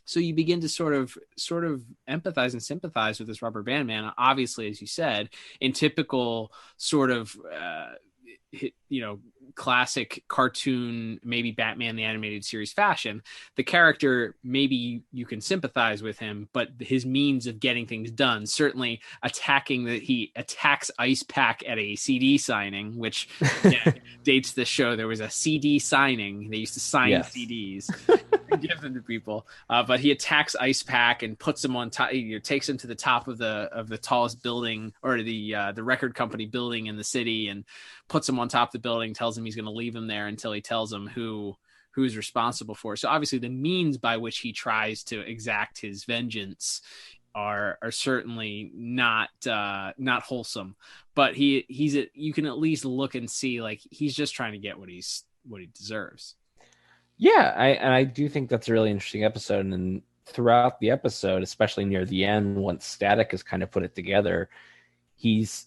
so you begin to sort of empathize and sympathize with this Rubber Band Man. Obviously, as you said, in typical sort of, classic cartoon, maybe Batman the Animated Series fashion, the character, maybe you can sympathize with him, but his means of getting things done, certainly he attacks Ice Pack at a CD signing, which dates the show. There was a CD signing. They used to sign CDs and give them to people. But he attacks Ice Pack and puts him on top, takes him to the top of the tallest building, or the record company building in the city, and puts him on top of the building, tells him he's going to leave him there until he tells him who's responsible for it. So obviously the means by which he tries to exact his vengeance are certainly not wholesome, but you can at least look and see, like, he's just trying to get what he deserves. Yeah, I do think that's a really interesting episode. And throughout the episode, especially near the end, once Static has kind of put it together, he's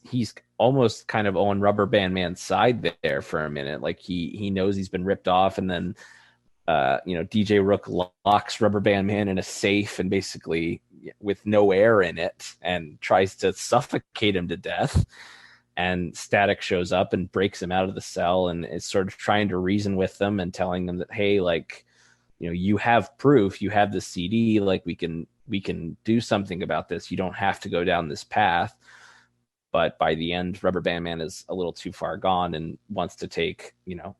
almost kind of on Rubber Band Man's side there for a minute. Like he knows he's been ripped off, and then DJ Rook locks Rubber Band Man in a safe and basically with no air in it and tries to suffocate him to death. And Static shows up and breaks him out of the cell and is sort of trying to reason with them and telling them that, hey, like, you have proof, you have the CD, like we can do something about this. You don't have to go down this path. But by the end, Rubber Band Man is a little too far gone and wants to take,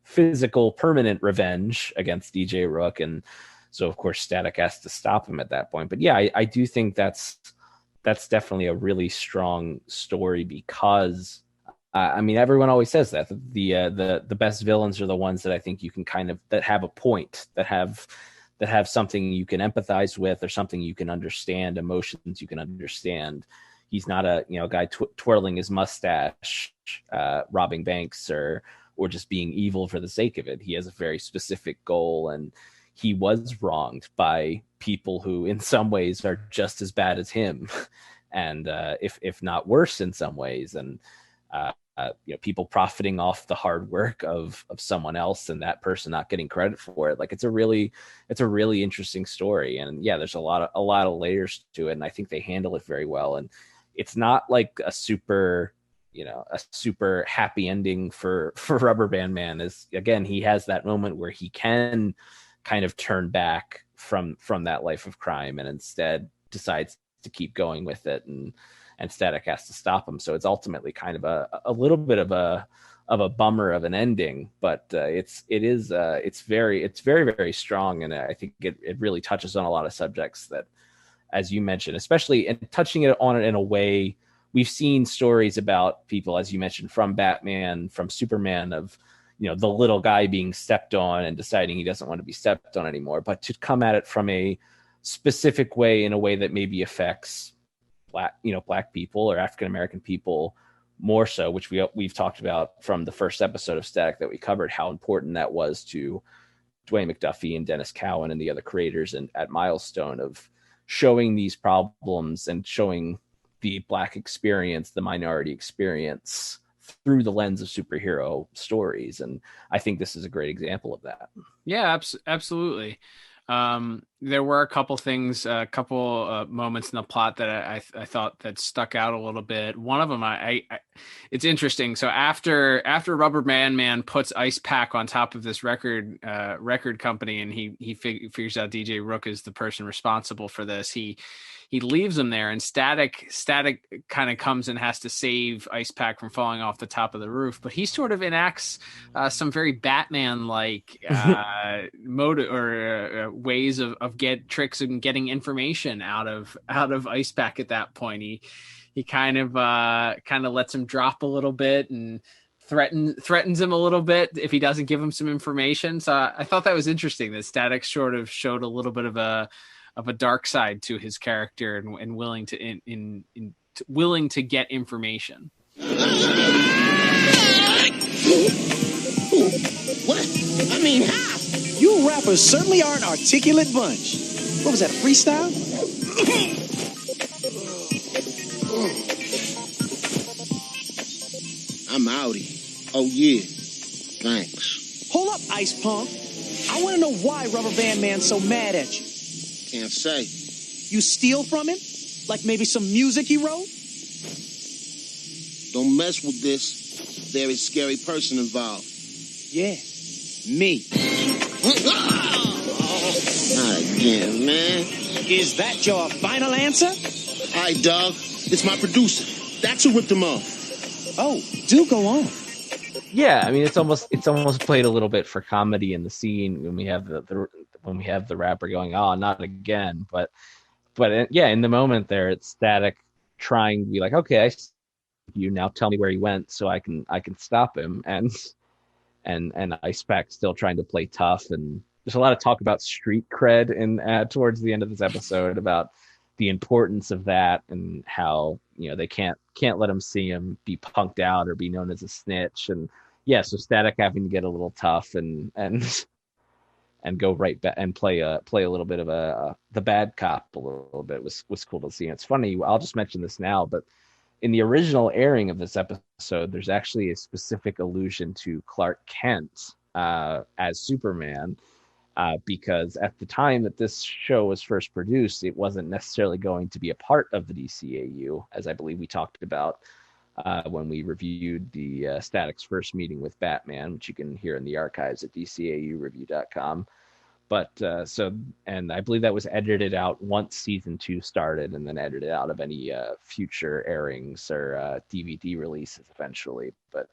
physical, permanent revenge against DJ Rook. And so, of course, Static has to stop him at that point. But yeah, I do think that's definitely a really strong story because, everyone always says that the best villains are the ones that I think you can that have a point, that have something you can empathize with or something you can understand, emotions you can understand. He's not a guy twirling his mustache, robbing banks or just being evil for the sake of it. He has a very specific goal, and he was wronged by people who, in some ways, are just as bad as him, and if not worse in some ways. And people profiting off the hard work of someone else, and that person not getting credit for it. Like it's a really interesting story, and yeah, there's a lot of layers to it, and I think they handle it very well. And it's not like a super happy ending for Rubber Band Man. Is again, he has that moment where he can kind of turn back from that life of crime and instead decides to keep going with it, and Static has to stop him. So it's ultimately kind of a little bit of a bummer of an ending, but it's very, very strong. And I think it really touches on a lot of subjects that, as you mentioned, especially in touching on it in a way, we've seen stories about people, as you mentioned, from Batman, from Superman, of, the little guy being stepped on and deciding he doesn't want to be stepped on anymore, but to come at it from a specific way, in a way that maybe affects Black people or African-American people more so, which we've talked about from the first episode of Static that we covered, how important that was to Dwayne McDuffie and Dennis Cowan and the other creators at Milestone, of showing these problems and showing the Black experience, the minority experience, through the lens of superhero stories. And I think this is a great example of that. Yeah, absolutely. There were a couple things, moments in the plot that I thought that stuck out a little bit. One of them, it's interesting. So after Rubber Band Man puts Ice Pack on top of this record company, and he figures out DJ Rook is the person responsible for this, he leaves him there, and Static kind of comes and has to save Ice Pack from falling off the top of the roof. But he sort of enacts some very Batman-like motive or ways of get tricks and getting information out of Ice Pack at that point. He kind of lets him drop a little bit and threatens him a little bit if he doesn't give him some information. So I thought that was interesting that Static sort of showed a little bit of a dark side to his character and willing to get information. What? I mean, how? You rappers certainly are an articulate bunch. What was that, a freestyle? I'm outie. Oh, yeah. Thanks. Hold up, Ice Punk. I want to know why Rubber Band Man's so mad at you. Can't say. You steal from him? Like maybe some music he wrote? Don't mess with this. Very scary person involved. Yeah, me. Not again, man. Is that your final answer? Hi, dog. It's my producer. That's who ripped him off. Oh, do go on. Yeah, I mean, it's almost played a little bit for comedy in the scene when we have the rapper going, "Oh, not again." But yeah, in the moment there, it's Static trying to be like, "Okay, I see you now. Tell me where he went so I can stop him." And Ice Pack still trying to play tough. And there's a lot of talk about street cred in towards the end of this episode, about the importance of that and how they can't let him see him be punked out or be known as a snitch. And yeah, so Static having to get a little tough and go right back and play a little bit of the bad cop a little bit was cool to see. And it's funny, I'll just mention this now, but in the original airing of this episode, there's actually a specific allusion to Clark Kent as Superman, because at the time that this show was first produced, it wasn't necessarily going to be a part of the DCAU, as I believe we talked about when we reviewed the Static's first meeting with Batman, which you can hear in the archives at DCAUreview.com. But and I believe that was edited out once season 2 started, and then edited out of any future airings or DVD releases eventually. But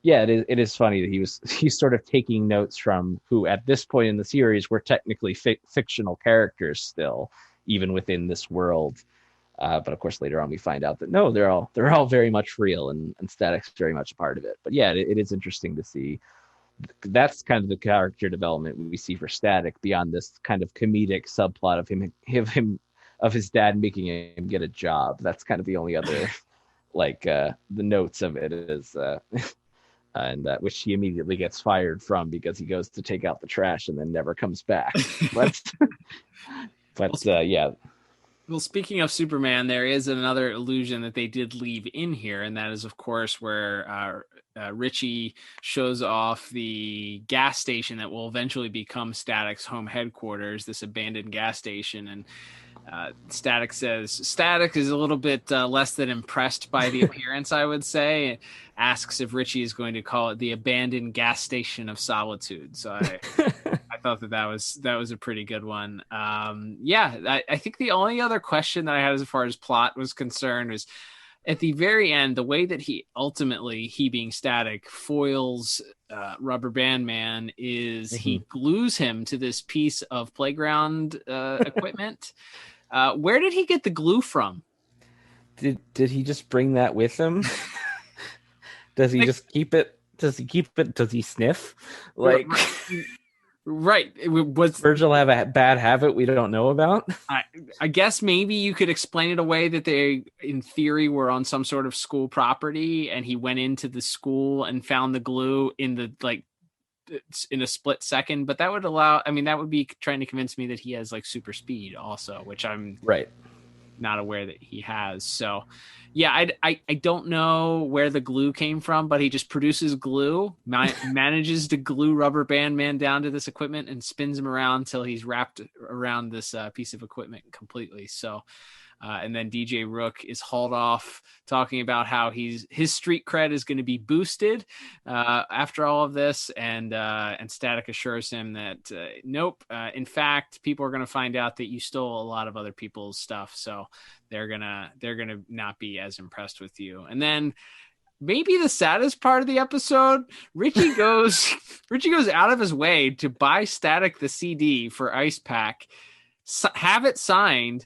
yeah, it is funny that he's sort of taking notes from who at this point in the series were technically fictional characters still, even within this world. But of course, later on we find out that no, they're all very much real, and Static's very much a part of it. But yeah, it is interesting to see. That's kind of the character development we see for Static beyond this kind of comedic subplot of his dad making him get a job. That's kind of the only other the notes of it is and which he immediately gets fired from because he goes to take out the trash and then never comes back. Yeah. Well, speaking of Superman, there is another illusion that they did leave in here, and that is, of course, where Richie shows off the gas station that will eventually become Static's home headquarters, this abandoned gas station. And Static says Static is a little bit less than impressed by the appearance, I would say. Asks if Richie is going to call it the abandoned gas station of solitude. So I thought that was a pretty good one. I think the only other question that I had as far as plot was concerned was at the very end, the way that he being Static, foils Rubber Band Man is he glues him to this piece of playground equipment. Where did he get the glue from? Did he just bring that with him? Does he just keep it? Does he keep it? Does he sniff? Right. Was Virgil have a bad habit we don't know about? I guess maybe you could explain it away that they, in theory, were on some sort of school property, and he went into the school and found the glue in a split second. But that would that would be trying to convince me that he has super speed also, which I'm not aware that he has. So yeah, I don't know where the glue came from, but he just produces glue, manages to glue Rubber Band Man down to this equipment and spins him around until he's wrapped around this piece of equipment completely. So, and then DJ Rook is hauled off talking about how his street cred is going to be boosted after all of this, and Static assures him that nope, in fact, people are going to find out that you stole a lot of other people's stuff, so they're gonna not be as impressed with you. And then maybe the saddest part of the episode, Richie goes out of his way to buy Static the CD for Ice Pack, have it signed,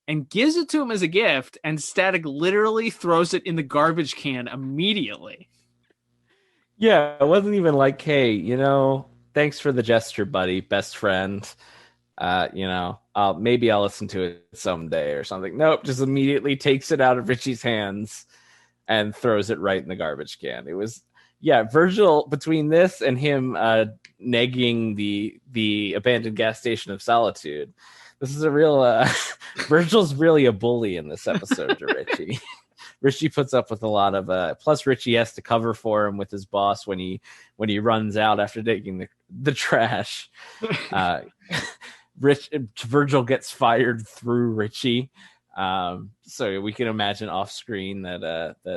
and gives it to him as a gift, and Static literally throws it in the garbage can immediately. Yeah, it wasn't even like, hey, thanks for the gesture, buddy, best friend. Maybe I'll listen to it someday or something. Nope, just immediately takes it out of Richie's hands and throws it right in the garbage can. It was, Virgil, between this and him negging the abandoned gas station of solitude, this is a real Virgil's really a bully in this episode to Richie. Richie puts up with a lot of plus Richie has to cover for him with his boss when he runs out after taking the trash. Virgil gets fired through Richie. So we can imagine off screen that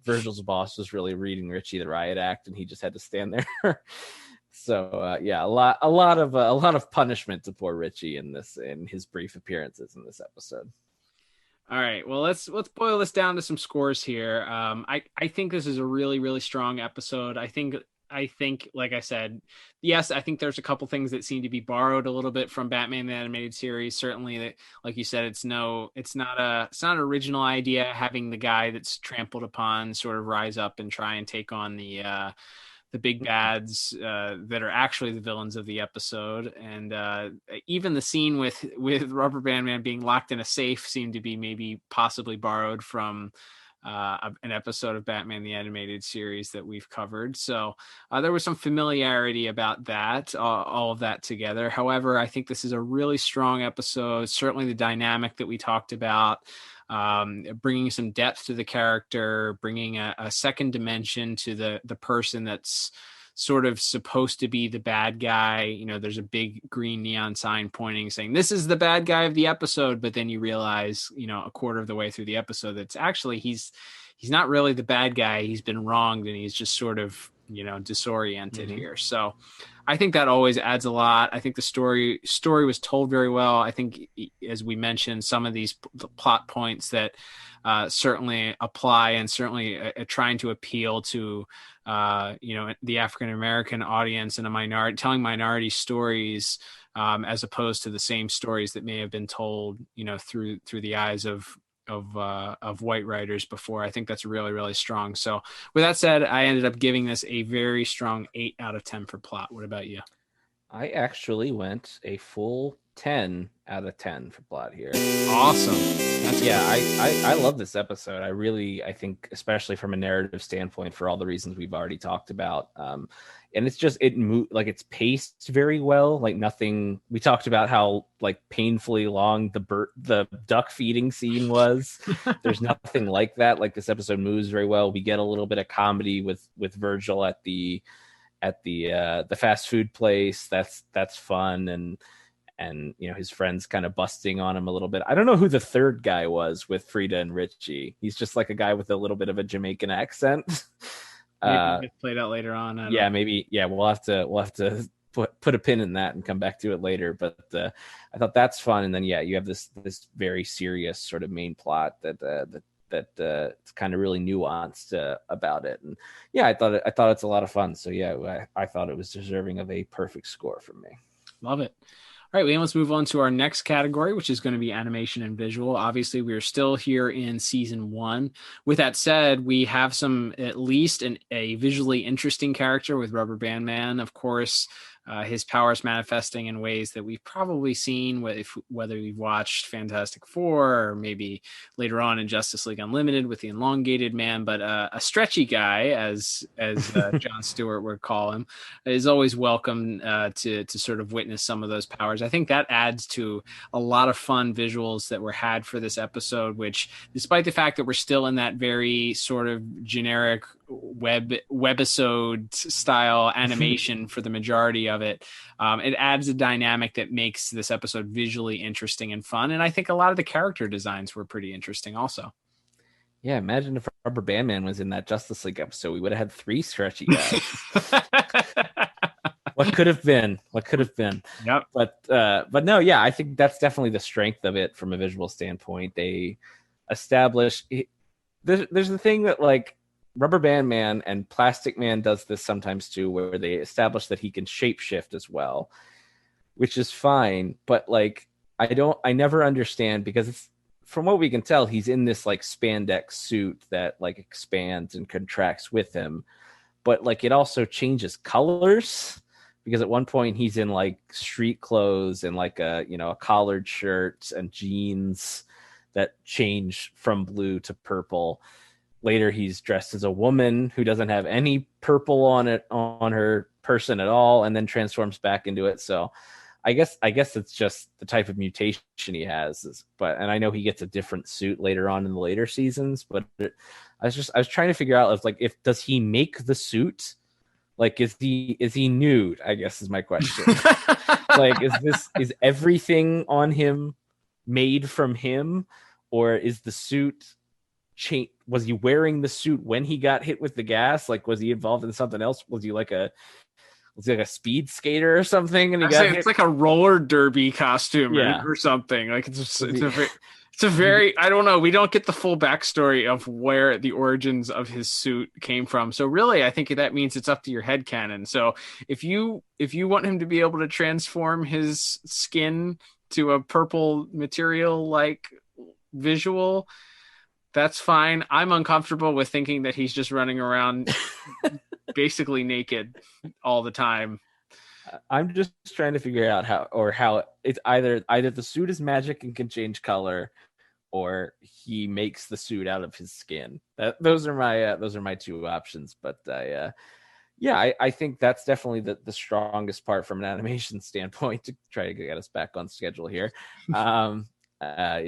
Virgil's boss was really reading Richie the riot act, and he just had to stand there. So a lot of punishment to poor Richie in his brief appearances in this episode. All right, well let's boil this down to some scores here. I think this is a really, really strong episode. I think, like I said, yes, I think there's a couple things that seem to be borrowed a little bit from Batman the Animated Series. Certainly, that, like you said, it's not an original idea having the guy that's trampled upon sort of rise up and try and take on the big bads that are actually the villains of the episode. And even the scene with Rubber Band Man being locked in a safe seemed to be maybe possibly borrowed from an episode of Batman the Animated Series that we've covered. So there was some familiarity about that, all of that together. However, I think this is a really strong episode. Certainly the dynamic that we talked about, bringing some depth to the character, bringing a second dimension to the person that's sort of supposed to be the bad guy. You know, there's a big green neon sign pointing saying this is the bad guy of the episode, but then you realize, you know, a quarter of the way through the episode that's actually he's not really the bad guy. He's been wronged and he's just sort of, you know, disoriented here. So I think that always adds a lot. I think the story was told very well. I think, as we mentioned, some of these plot points that certainly apply and certainly trying to appeal to you know, the African American audience and telling minority stories as opposed to the same stories that may have been told, you know, through the eyes of white writers before. I think that's really, really strong. So with that said, I ended up giving this a very strong 8 out of 10 for plot. What about you? I actually went a full 10 out of 10 for plot here. Awesome. I love this episode. I think, especially from a narrative standpoint, for all the reasons we've already talked about. And it's just, it's paced very well. Like nothing, we talked about how like painfully long the duck feeding scene was. There's nothing like that. Like this episode moves very well. We get a little bit of comedy with Virgil at the fast food place. That's fun. And you know, his friends kind of busting on him a little bit. I don't know who the third guy was with Frida and Richie. He's just like a guy with a little bit of a Jamaican accent. Maybe it's played out later on. Maybe. Yeah, we'll have to put a pin in that and come back to it later. But I thought that's fun. And then you have this very serious sort of main plot that it's kind of really nuanced about it. And yeah, I thought it's a lot of fun. So yeah, I thought it was deserving of a perfect score from me. Love it. All right, let's move on to our next category, which is going to be animation and visual. Obviously, we are still here in season 1. With that said, we have at least a visually interesting character with Rubber Band Man, of course. His powers manifesting in ways that we've probably seen, whether we've watched Fantastic Four or maybe later on in Justice League Unlimited with the elongated man. But a stretchy guy, as Jon Stewart would call him, is always welcome to sort of witness some of those powers. I think that adds to a lot of fun visuals that were had for this episode, which, despite the fact that we're still in that very sort of generic webisode style animation for the majority of it, it adds a dynamic that makes this episode visually interesting and fun. And I think a lot of the character designs were pretty interesting also. Yeah, imagine if Rubber Band Man was in that Justice League episode. We would have had 3 stretchy guys. What could have been? Yep. But no, yeah, I think that's definitely the strength of it from a visual standpoint. They establish there's the thing that like Rubber Band Man and Plastic Man does this sometimes too, where they establish that he can shapeshift as well, which is fine. But like, I never understand, because it's, from what we can tell, he's in this like spandex suit that like expands and contracts with him, but like it also changes colors, because at one point he's in like street clothes and like a collared shirt and jeans that change from blue to purple. Later, he's dressed as a woman who doesn't have any purple on her person at all, and then transforms back into it. So I guess it's just the type of mutation he has. And I know he gets a different suit later on in the later seasons. But I was trying to figure out if does he make the suit? Like, is he nude? I guess is my question. Like, is everything on him made from him, or is the suit was he wearing the suit when he got hit with the gas? Like, was he involved in something else? Was he like a speed skater or something? And it's like a roller derby costume or something. Like it's a very I don't know. We don't get the full backstory of where the origins of his suit came from. So really, I think that means it's up to your headcanon. So if you want him to be able to transform his skin to a purple material like visual, that's fine. I'm uncomfortable with thinking that he's just running around basically naked all the time. I'm just trying to figure out how it's either the suit is magic and can change color, or he makes the suit out of his skin. Those are my two options. But I think that's definitely the strongest part from an animation standpoint to try to get us back on schedule here. I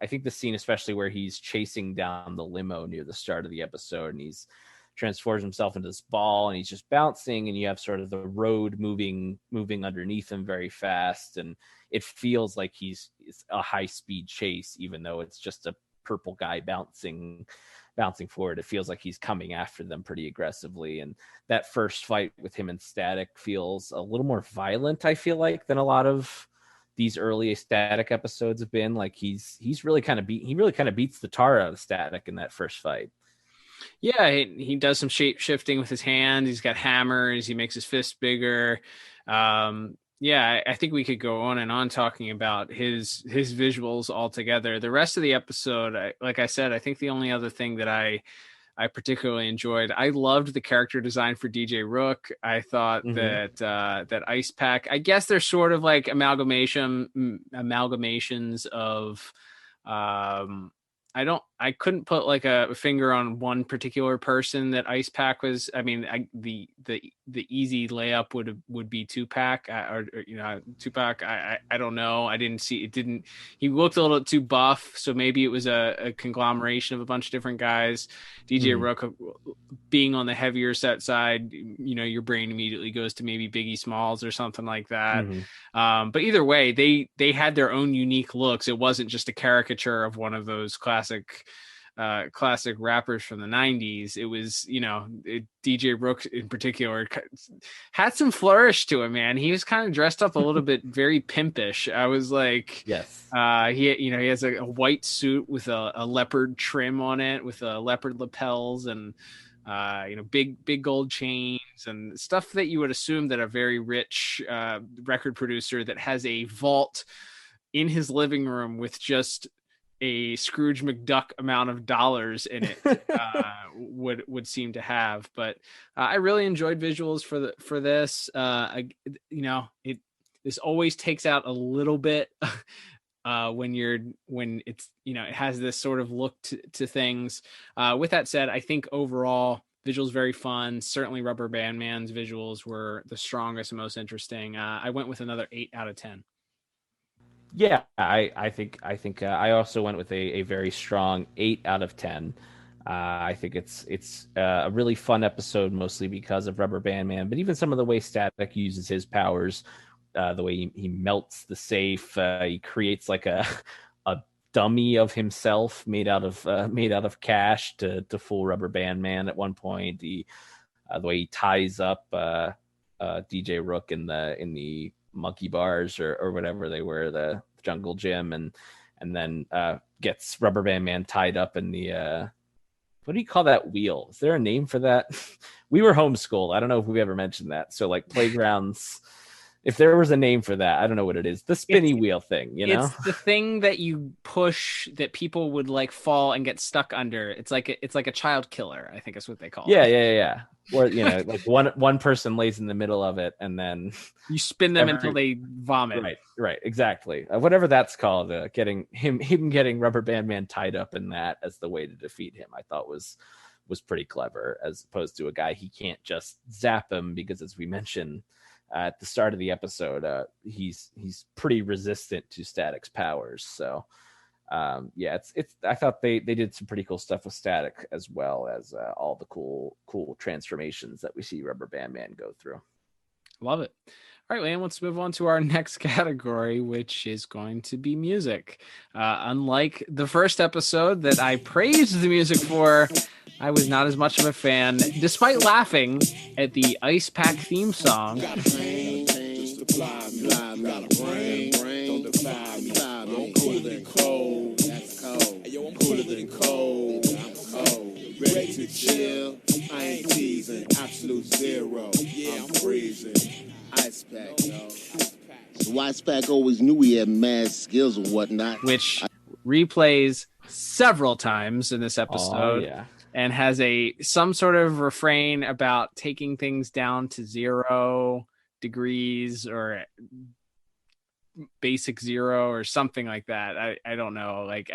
think the scene, especially where he's chasing down the limo near the start of the episode, and he's transforms himself into this ball, and he's just bouncing, and you have sort of the road moving underneath him very fast, and it feels like it's a high speed chase, even though it's just a purple guy bouncing forward. It feels like he's coming after them pretty aggressively, and that first fight with him and Static feels a little more violent, I feel like, than a lot of these early Static episodes have been. Like he's really kind of beats the tar out of Static in that first fight. Yeah, he does some shape shifting with his hands. He's got hammers. He makes his fists bigger. I think we could go on and on talking about his visuals altogether. The rest of the episode, like I said, I think the only other thing that I particularly enjoyed, I loved the character design for DJ Rook. I thought that Ice Pack, I guess they're sort of like amalgamations of I couldn't put like a finger on one particular person that Ice Pack was. I mean, the easy layup would be Tupac, or Tupac. I don't know. I didn't see it. He looked a little too buff, so maybe it was a conglomeration of a bunch of different guys. DJ Rook being on the heavier set side, your brain immediately goes to maybe Biggie Smalls or something like that. But either way, they had their own unique looks. It wasn't just a caricature of one of those classic rappers from the 90s. It was, DJ Rook in particular had some flourish to him, man. He was kind of dressed up a little bit very pimpish. I was like, yes. He has a white suit with a leopard trim on it, with leopard lapels, and big gold chains and stuff that you would assume that a very rich record producer that has a vault in his living room with just a Scrooge McDuck amount of dollars in it would seem to have. But I really enjoyed visuals for this. This always takes out a little bit when it's it has this sort of look to things. With that said, I think overall visuals very fun. Certainly Rubber Band Man's visuals were the strongest and most interesting. I went with another 8 out of 10. Yeah, I think I also went with a very strong 8 out of 10. I think it's a really fun episode, mostly because of Rubber Band Man, but even some of the way Static uses his powers, the way he melts the safe, he creates like a dummy of himself made out of cash to fool Rubber Band Man at one point. The way he ties up DJ Rook in the monkey bars or whatever they were, the jungle gym, and then gets Rubber Band Man tied up in the what do you call that wheel? Is there a name for that? We were homeschooled. I don't know if we've ever mentioned that. So like playgrounds, if there was a name for that, I don't know what it is. The spinny wheel thing, It's the thing that you push that people would like fall and get stuck under. It's like a child killer, I think is what they call it. Yeah. Or like one person lays in the middle of it, and then you spin them until they vomit. Right, exactly. Whatever that's called, getting Rubber Band Man tied up in that as the way to defeat him, I thought was pretty clever, as opposed to a guy he can't just zap him, because as we mentioned at the start of the episode, he's pretty resistant to Static's powers. So it's I thought they did some pretty cool stuff with Static, as well as all the cool transformations that we see Rubber Band Man go through. Love it. All right, Liam, let's move on to our next category, which is going to be music. Unlike the first episode that I praised the music for, I was not as much of a fan, despite laughing at the Ice Pack theme song. Ready to chill, I ain't teasing, absolute zero, yeah, I'm freezing. Ice Pack, yo. So Ice Pack always knew he had mad skills or whatnot. Which replays several times in this episode, and has some sort of refrain about taking things down to 0 degrees, or Basic Zero or something like that. I don't know. Like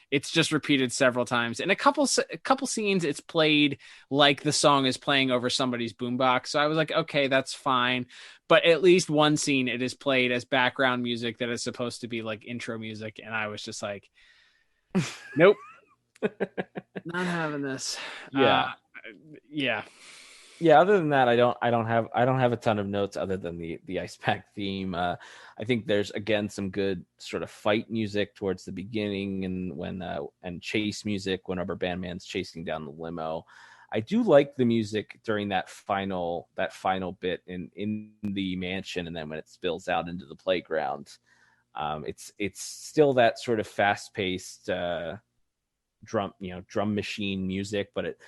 it's just repeated several times. In a couple scenes, it's played like the song is playing over somebody's boombox. So I was like, okay, that's fine. But at least one scene, it is played as background music that is supposed to be like intro music. And I was just like, nope, not having this. Yeah. Yeah, other than that, I don't have a ton of notes other than the Ice Pack theme. I think there's again some good sort of fight music towards the beginning, and chase music when Rubber Band Man's chasing down the limo. I do like the music during that final bit in the mansion, and then when it spills out into the playground. It's still that sort of fast paced drum machine music, but it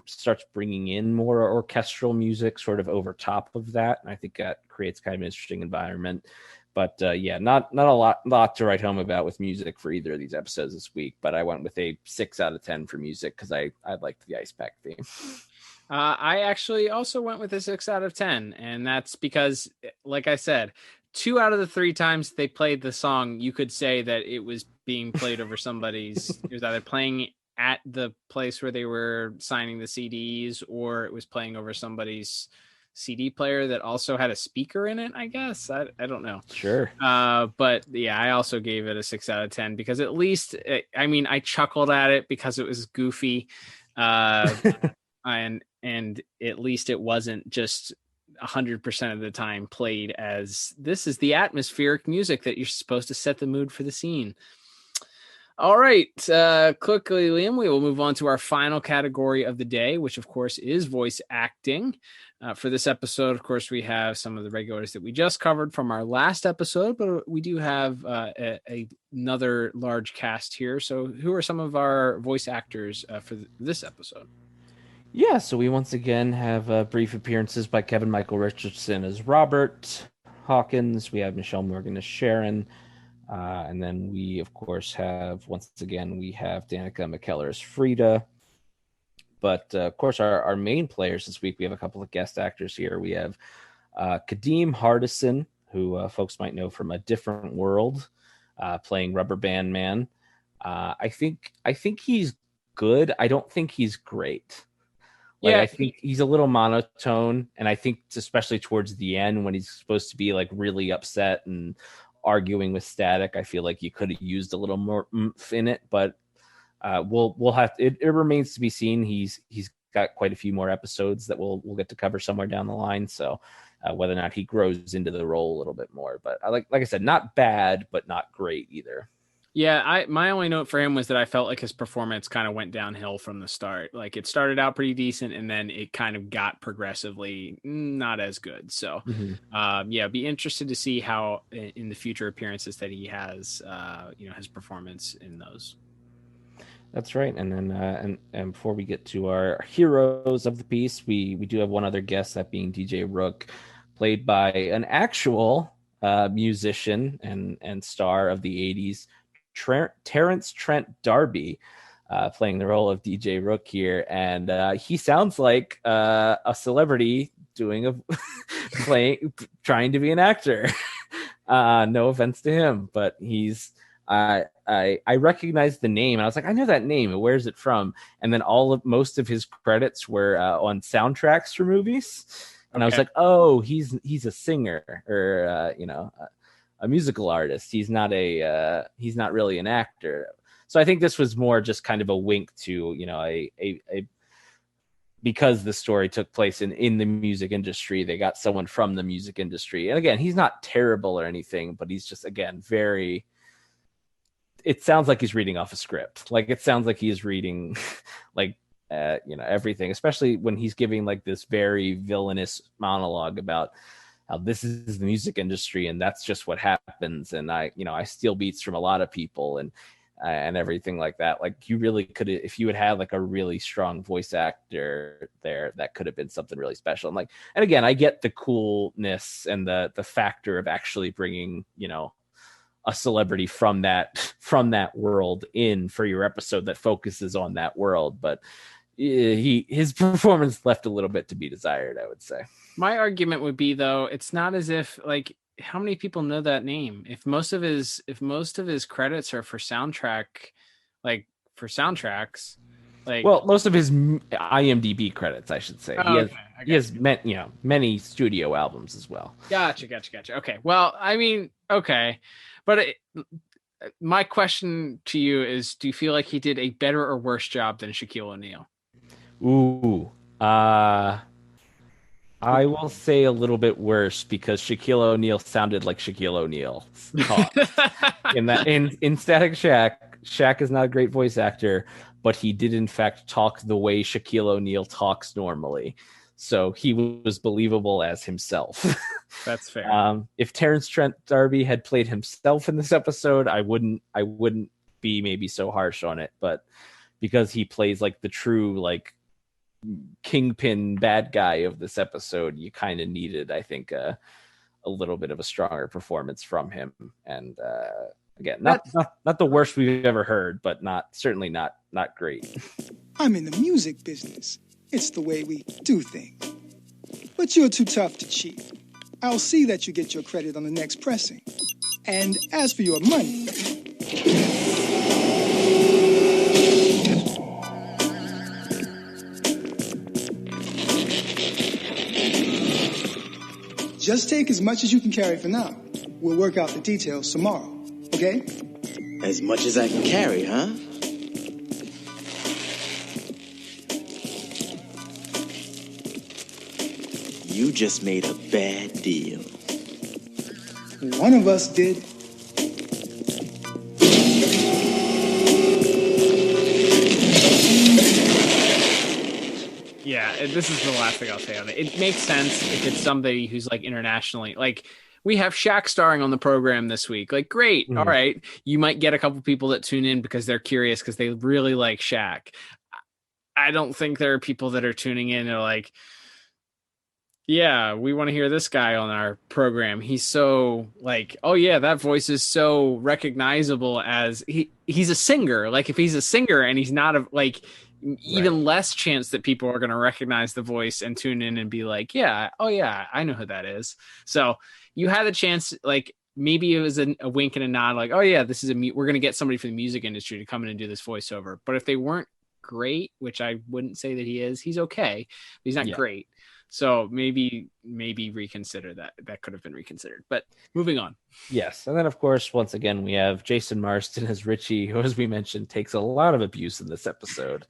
starts bringing in more orchestral music sort of over top of that, and I think that creates kind of an interesting environment. But not a lot to write home about with music for either of these episodes this week, but I went with a 6 out of 10 for music because I liked the Ice Pack theme. I actually also went with a 6 out of 10, and that's because, like I said, 2 out of the 3 times they played the song, you could say that it was being played over somebody's. It was either playing at the place where they were signing the CDs, or it was playing over somebody's CD player that also had a speaker in it, I guess. I don't know. Sure. But yeah, I also gave it a 6 out of 10 because at least, I chuckled at it because it was goofy. And at least it wasn't just 100% of the time played as this is the atmospheric music that you're supposed to set the mood for the scene. All right, quickly, Liam, we will move on to our final category of the day, which, of course, is voice acting. For this episode, of course, we have some of the regulars that we just covered from our last episode, but we do have another large cast here. So who are some of our voice actors for this episode? Yeah, so we once again have brief appearances by Kevin Michael Richardson as Robert Hawkins. We have Michelle Morgan as Sharon. And then we, of course, once again, Danica McKellar as Frida. But, of course, our main players this week, we have a couple of guest actors here. We have Kadeem Hardison, who folks might know from A Different World, playing Rubber Band Man. I think he's good. I don't think he's great. I think he's a little monotone, and I think especially towards the end when he's supposed to be like really upset and arguing with Static, I feel like you could have used a little more oomph in it, but we'll have to, it remains to be seen. He's got quite a few more episodes that we'll get to cover somewhere down the line, so whether or not he grows into the role a little bit more. But like I said, not bad, but not great either. Yeah, my only note for him was that I felt like his performance kind of went downhill from the start. Like it started out pretty decent, and then it kind of got progressively not as good. So, be interested to see how in the future appearances that he has, his performance in those. That's right. And then and before we get to our heroes of the piece, we do have one other guest, that being DJ Rook, played by an actual musician and star of the 80s. Terrence Trent D'Arby, playing the role of DJ Rook here, and he sounds like a celebrity trying to be an actor. No offense to him, but he's I recognized the name, and I was like, I know that name. Where's it from? And then most of his credits were on soundtracks for movies, and I was like, oh, he's a singer or a musical artist. He's not really an actor. So I think this was more just kind of a wink to, because the story took place in the music industry, they got someone from the music industry. And again, he's not terrible or anything, but he's just, again, it sounds like he's reading off a script. Like it sounds like he's reading everything, especially when he's giving like this very villainous monologue about how this is the music industry and that's just what happens. And I steal beats from a lot of people and everything like that. Like you really could, if you had like a really strong voice actor there, that could have been something really special. And again, I get the coolness and the factor of actually bringing, a celebrity from that world in for your episode that focuses on that world. But his performance left a little bit to be desired, I would say. My argument would be, though, it's not as if like how many people know that name? If most of his credits are for soundtrack, like for soundtracks, like well, most of his IMDb credits, I should say. Oh, okay. He has many studio albums as well. Gotcha. Okay. Well, I mean, okay, but my question to you is: do you feel like he did a better or worse job than Shaquille O'Neal? Ooh, I will say a little bit worse because Shaquille O'Neal sounded like Shaquille O'Neal talked. in Static Shack, Shaq is not a great voice actor, but he did in fact talk the way Shaquille O'Neal talks normally. So he was believable as himself. That's fair. If Terrence Trent D'Arby had played himself in this episode, I wouldn't be maybe so harsh on it. But because he plays like the true like kingpin bad guy of this episode, you kind of needed, I think, a little bit of a stronger performance from him. And again, not the worst we've ever heard, but certainly not great. I'm in the music business. It's the way we do things. But you're too tough to cheat. I'll see that you get your credit on the next pressing. And as for your money, just take as much as you can carry for now. We'll work out the details tomorrow, okay? As much as I can carry, huh? You just made a bad deal. One of us did. Yeah, this is the last thing I'll say on it. It makes sense if it's somebody who's like internationally, like we have Shaq starring on the program this week. Like, great. All right. You might get a couple people that tune in because they're curious because they really like Shaq. I don't think there are people that are tuning in and are like, yeah, we want to hear this guy on our program. He's so like, oh yeah, that voice is so recognizable as he's a singer. Like if he's a singer and he's not even less chance that people are going to recognize the voice and tune in and be like, yeah, oh yeah, I know who that is. So you had the chance, like maybe it was a wink and a nod, like, oh yeah, this is we're going to get somebody from the music industry to come in and do this voiceover. But if they weren't great, which I wouldn't say that he is, he's okay, but he's not great. So maybe reconsider that. That could have been reconsidered. But moving on. Yes. And then, of course, once again, we have Jason Marsden as Richie, who, as we mentioned, takes a lot of abuse in this episode.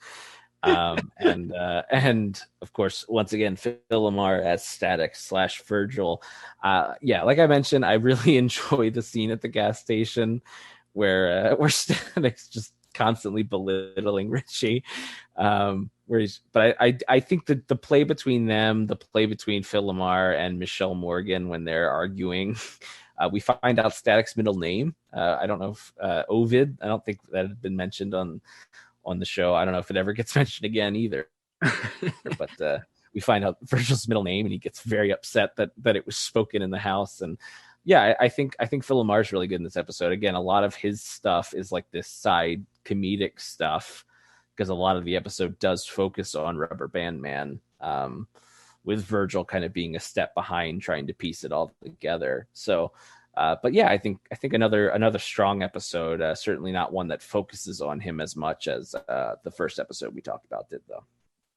And of course, once again, Phil Lamar as Static / Virgil. Like I mentioned, I really enjoy the scene at the gas station where Static's just constantly belittling Richie. I think that the play between them, the play between Phil Lamar and Michelle Morgan when they're arguing, we find out Static's middle name. I don't know if Ovid. I don't think that had been mentioned on the show. I don't know if it ever gets mentioned again either. But we find out Virgil's middle name, and he gets very upset that it was spoken in the house. And yeah, I think Phil Lamar's really good in this episode. Again, a lot of his stuff is like this side comedic stuff, because a lot of the episode does focus on Rubber Band Man, with Virgil kind of being a step behind, trying to piece it all together. So, but yeah, I think another strong episode. Certainly not one that focuses on him as much as the first episode we talked about did, though.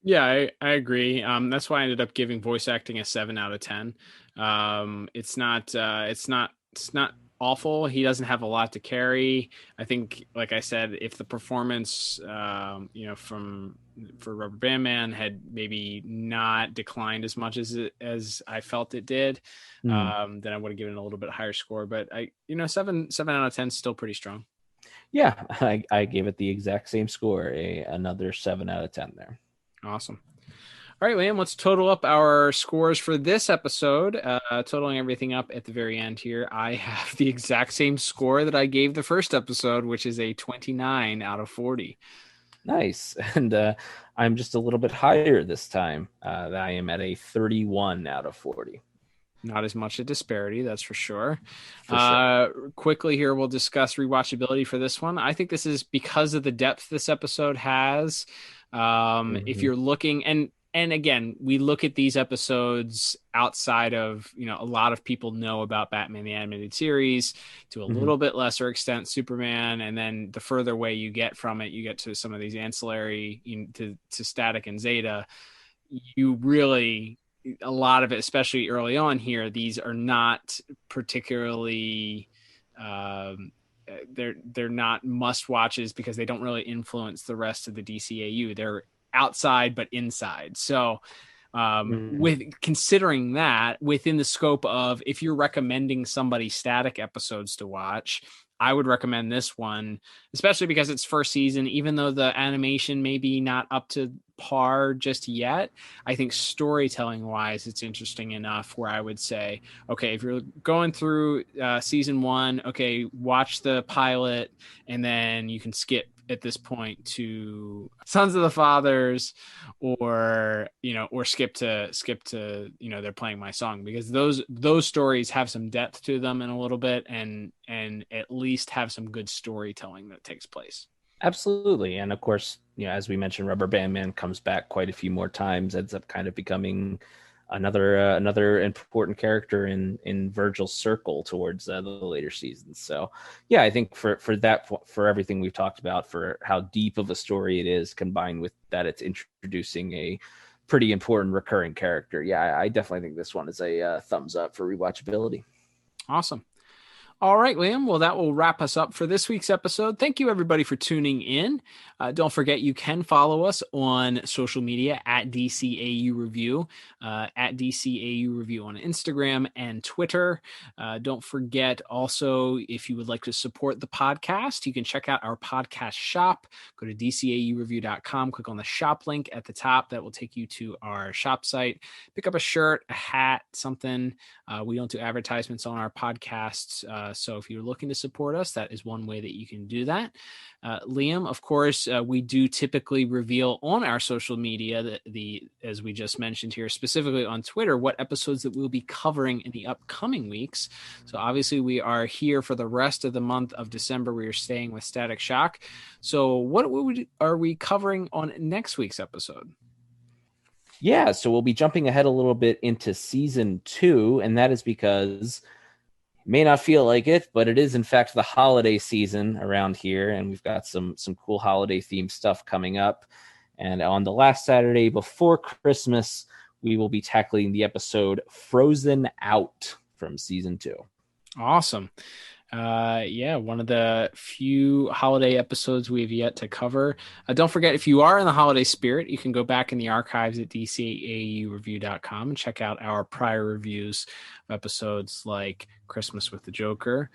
Yeah, I agree. That's why I ended up giving voice acting a 7 out of 10. It's not awful. He doesn't have a lot to carry. I think, like I said, if the performance, for Rubber Band Man had maybe not declined as much as I felt it did, then I would have given it a little bit higher score. But 7 out of 10 is still pretty strong. Yeah, I gave it the exact same score, another 7 out of 10 there. Awesome. All right, Liam, let's total up our scores for this episode. Totaling everything up at the very end here, I have the exact same score that I gave the first episode, which is a 29 out of 40. Nice. And I'm just a little bit higher this time. I am at a 31 out of 40. Not as much a disparity, that's for sure. Quickly here, we'll discuss rewatchability for this one. I think this is because of the depth this episode has. If you're looking, and and again, we look at these episodes outside of, a lot of people know about Batman the Animated Series, to a little bit lesser extent Superman, and then the further away you get from it, you get to some of these ancillary to Static and Zeta. You really, a lot of it, especially early on here, these are not particularly they're not must watches because they don't really influence the rest of the DCAU. They're outside but inside. So with considering that within the scope of, if you're recommending somebody Static episodes to watch, I would recommend this one, especially because it's first season. Even though the animation may be not up to par just yet, I think storytelling wise, it's interesting enough where I would say, okay, if you're going through season 1, okay, watch the pilot, and then you can skip at this point to Sons of the Fathers, or skip to They're Playing My Song, because those stories have some depth to them in a little bit, and at least have some good storytelling that takes place. Absolutely. And of course, as we mentioned, Rubber Band Man comes back quite a few more times, ends up kind of becoming another important character in Virgil's circle towards the later seasons. So yeah, I think for everything we've talked about, for how deep of a story it is, combined with that it's introducing a pretty important recurring character, yeah, I definitely think this one is a thumbs up for rewatchability. Awesome. All right, Liam. Well, that will wrap us up for this week's episode. Thank you, everybody, for tuning in. Don't forget, you can follow us on social media at DCAU Review, at DCAU Review on Instagram and Twitter. Don't forget, also, if you would like to support the podcast, you can check out our podcast shop. Go to DCAUreview.com, click on the shop link at the top. That will take you to our shop site. Pick up a shirt, a hat, something. We don't do advertisements on our podcasts. So if you're looking to support us, that is one way that you can do that. Liam, of course, we do typically reveal on our social media, as we just mentioned here, specifically on Twitter, what episodes that we'll be covering in the upcoming weeks. So obviously we are here for the rest of the month of December. We are staying with Static Shock. So what are we covering on next week's episode? Yeah, so we'll be jumping ahead a little bit into season 2, and that is because may not feel like it, but it is in fact the holiday season around here, and we've got some cool holiday themed stuff coming up. And on the last Saturday before Christmas, we will be tackling the episode Frozen Out from season 2. Awesome. One of the few holiday episodes we have yet to cover. Don't forget, if you are in the holiday spirit, you can go back in the archives at DCAUreview.com and check out our prior reviews of episodes like Christmas with the Joker,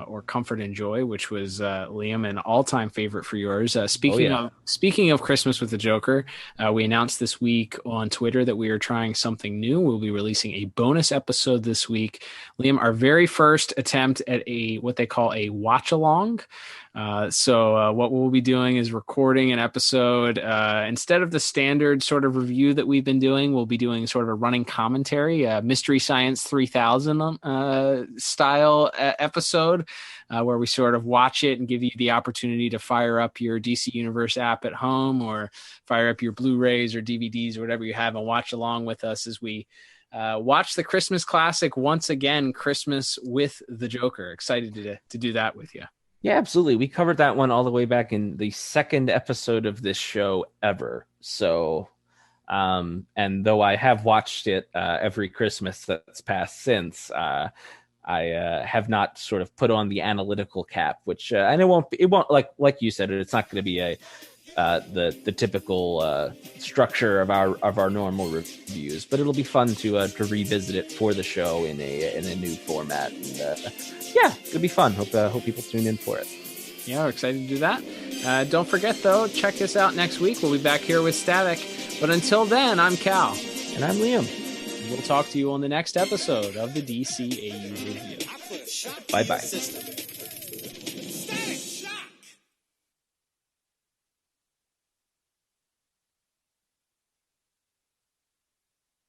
or Comfort and Joy, which was Liam, an all-time favorite for yours. Speaking of Christmas with the Joker, we announced this week on Twitter that we are trying something new. We'll be releasing a bonus episode this week. Liam, our very first attempt at what they call a watch-along. So what we'll be doing is recording an episode. Instead of the standard sort of review that we've been doing, we'll be doing sort of a running commentary, Mystery Science 3000 style episode, where we sort of watch it and give you the opportunity to fire up your DC Universe app at home, or fire up your Blu-rays or DVDs or whatever you have, and watch along with us as we watch the Christmas classic once again, Christmas with the Joker. Excited to do that with you. Yeah, absolutely. We covered that one all the way back in the second episode of this show ever. So, and though I have watched it every Christmas that's passed since, I have not sort of put on the analytical cap, which and it won't like you said, it's not going to be the typical structure of our normal reviews, but it'll be fun to revisit it for the show in a new format. And yeah, it'll be fun. Hope people tune in for it. Yeah, we're excited to do that. Don't forget though, check us out next week. We'll be back here with Static. But until then, I'm Cal. And I'm Liam. We'll talk to you on the next episode of the DCAU Review. Bye-bye.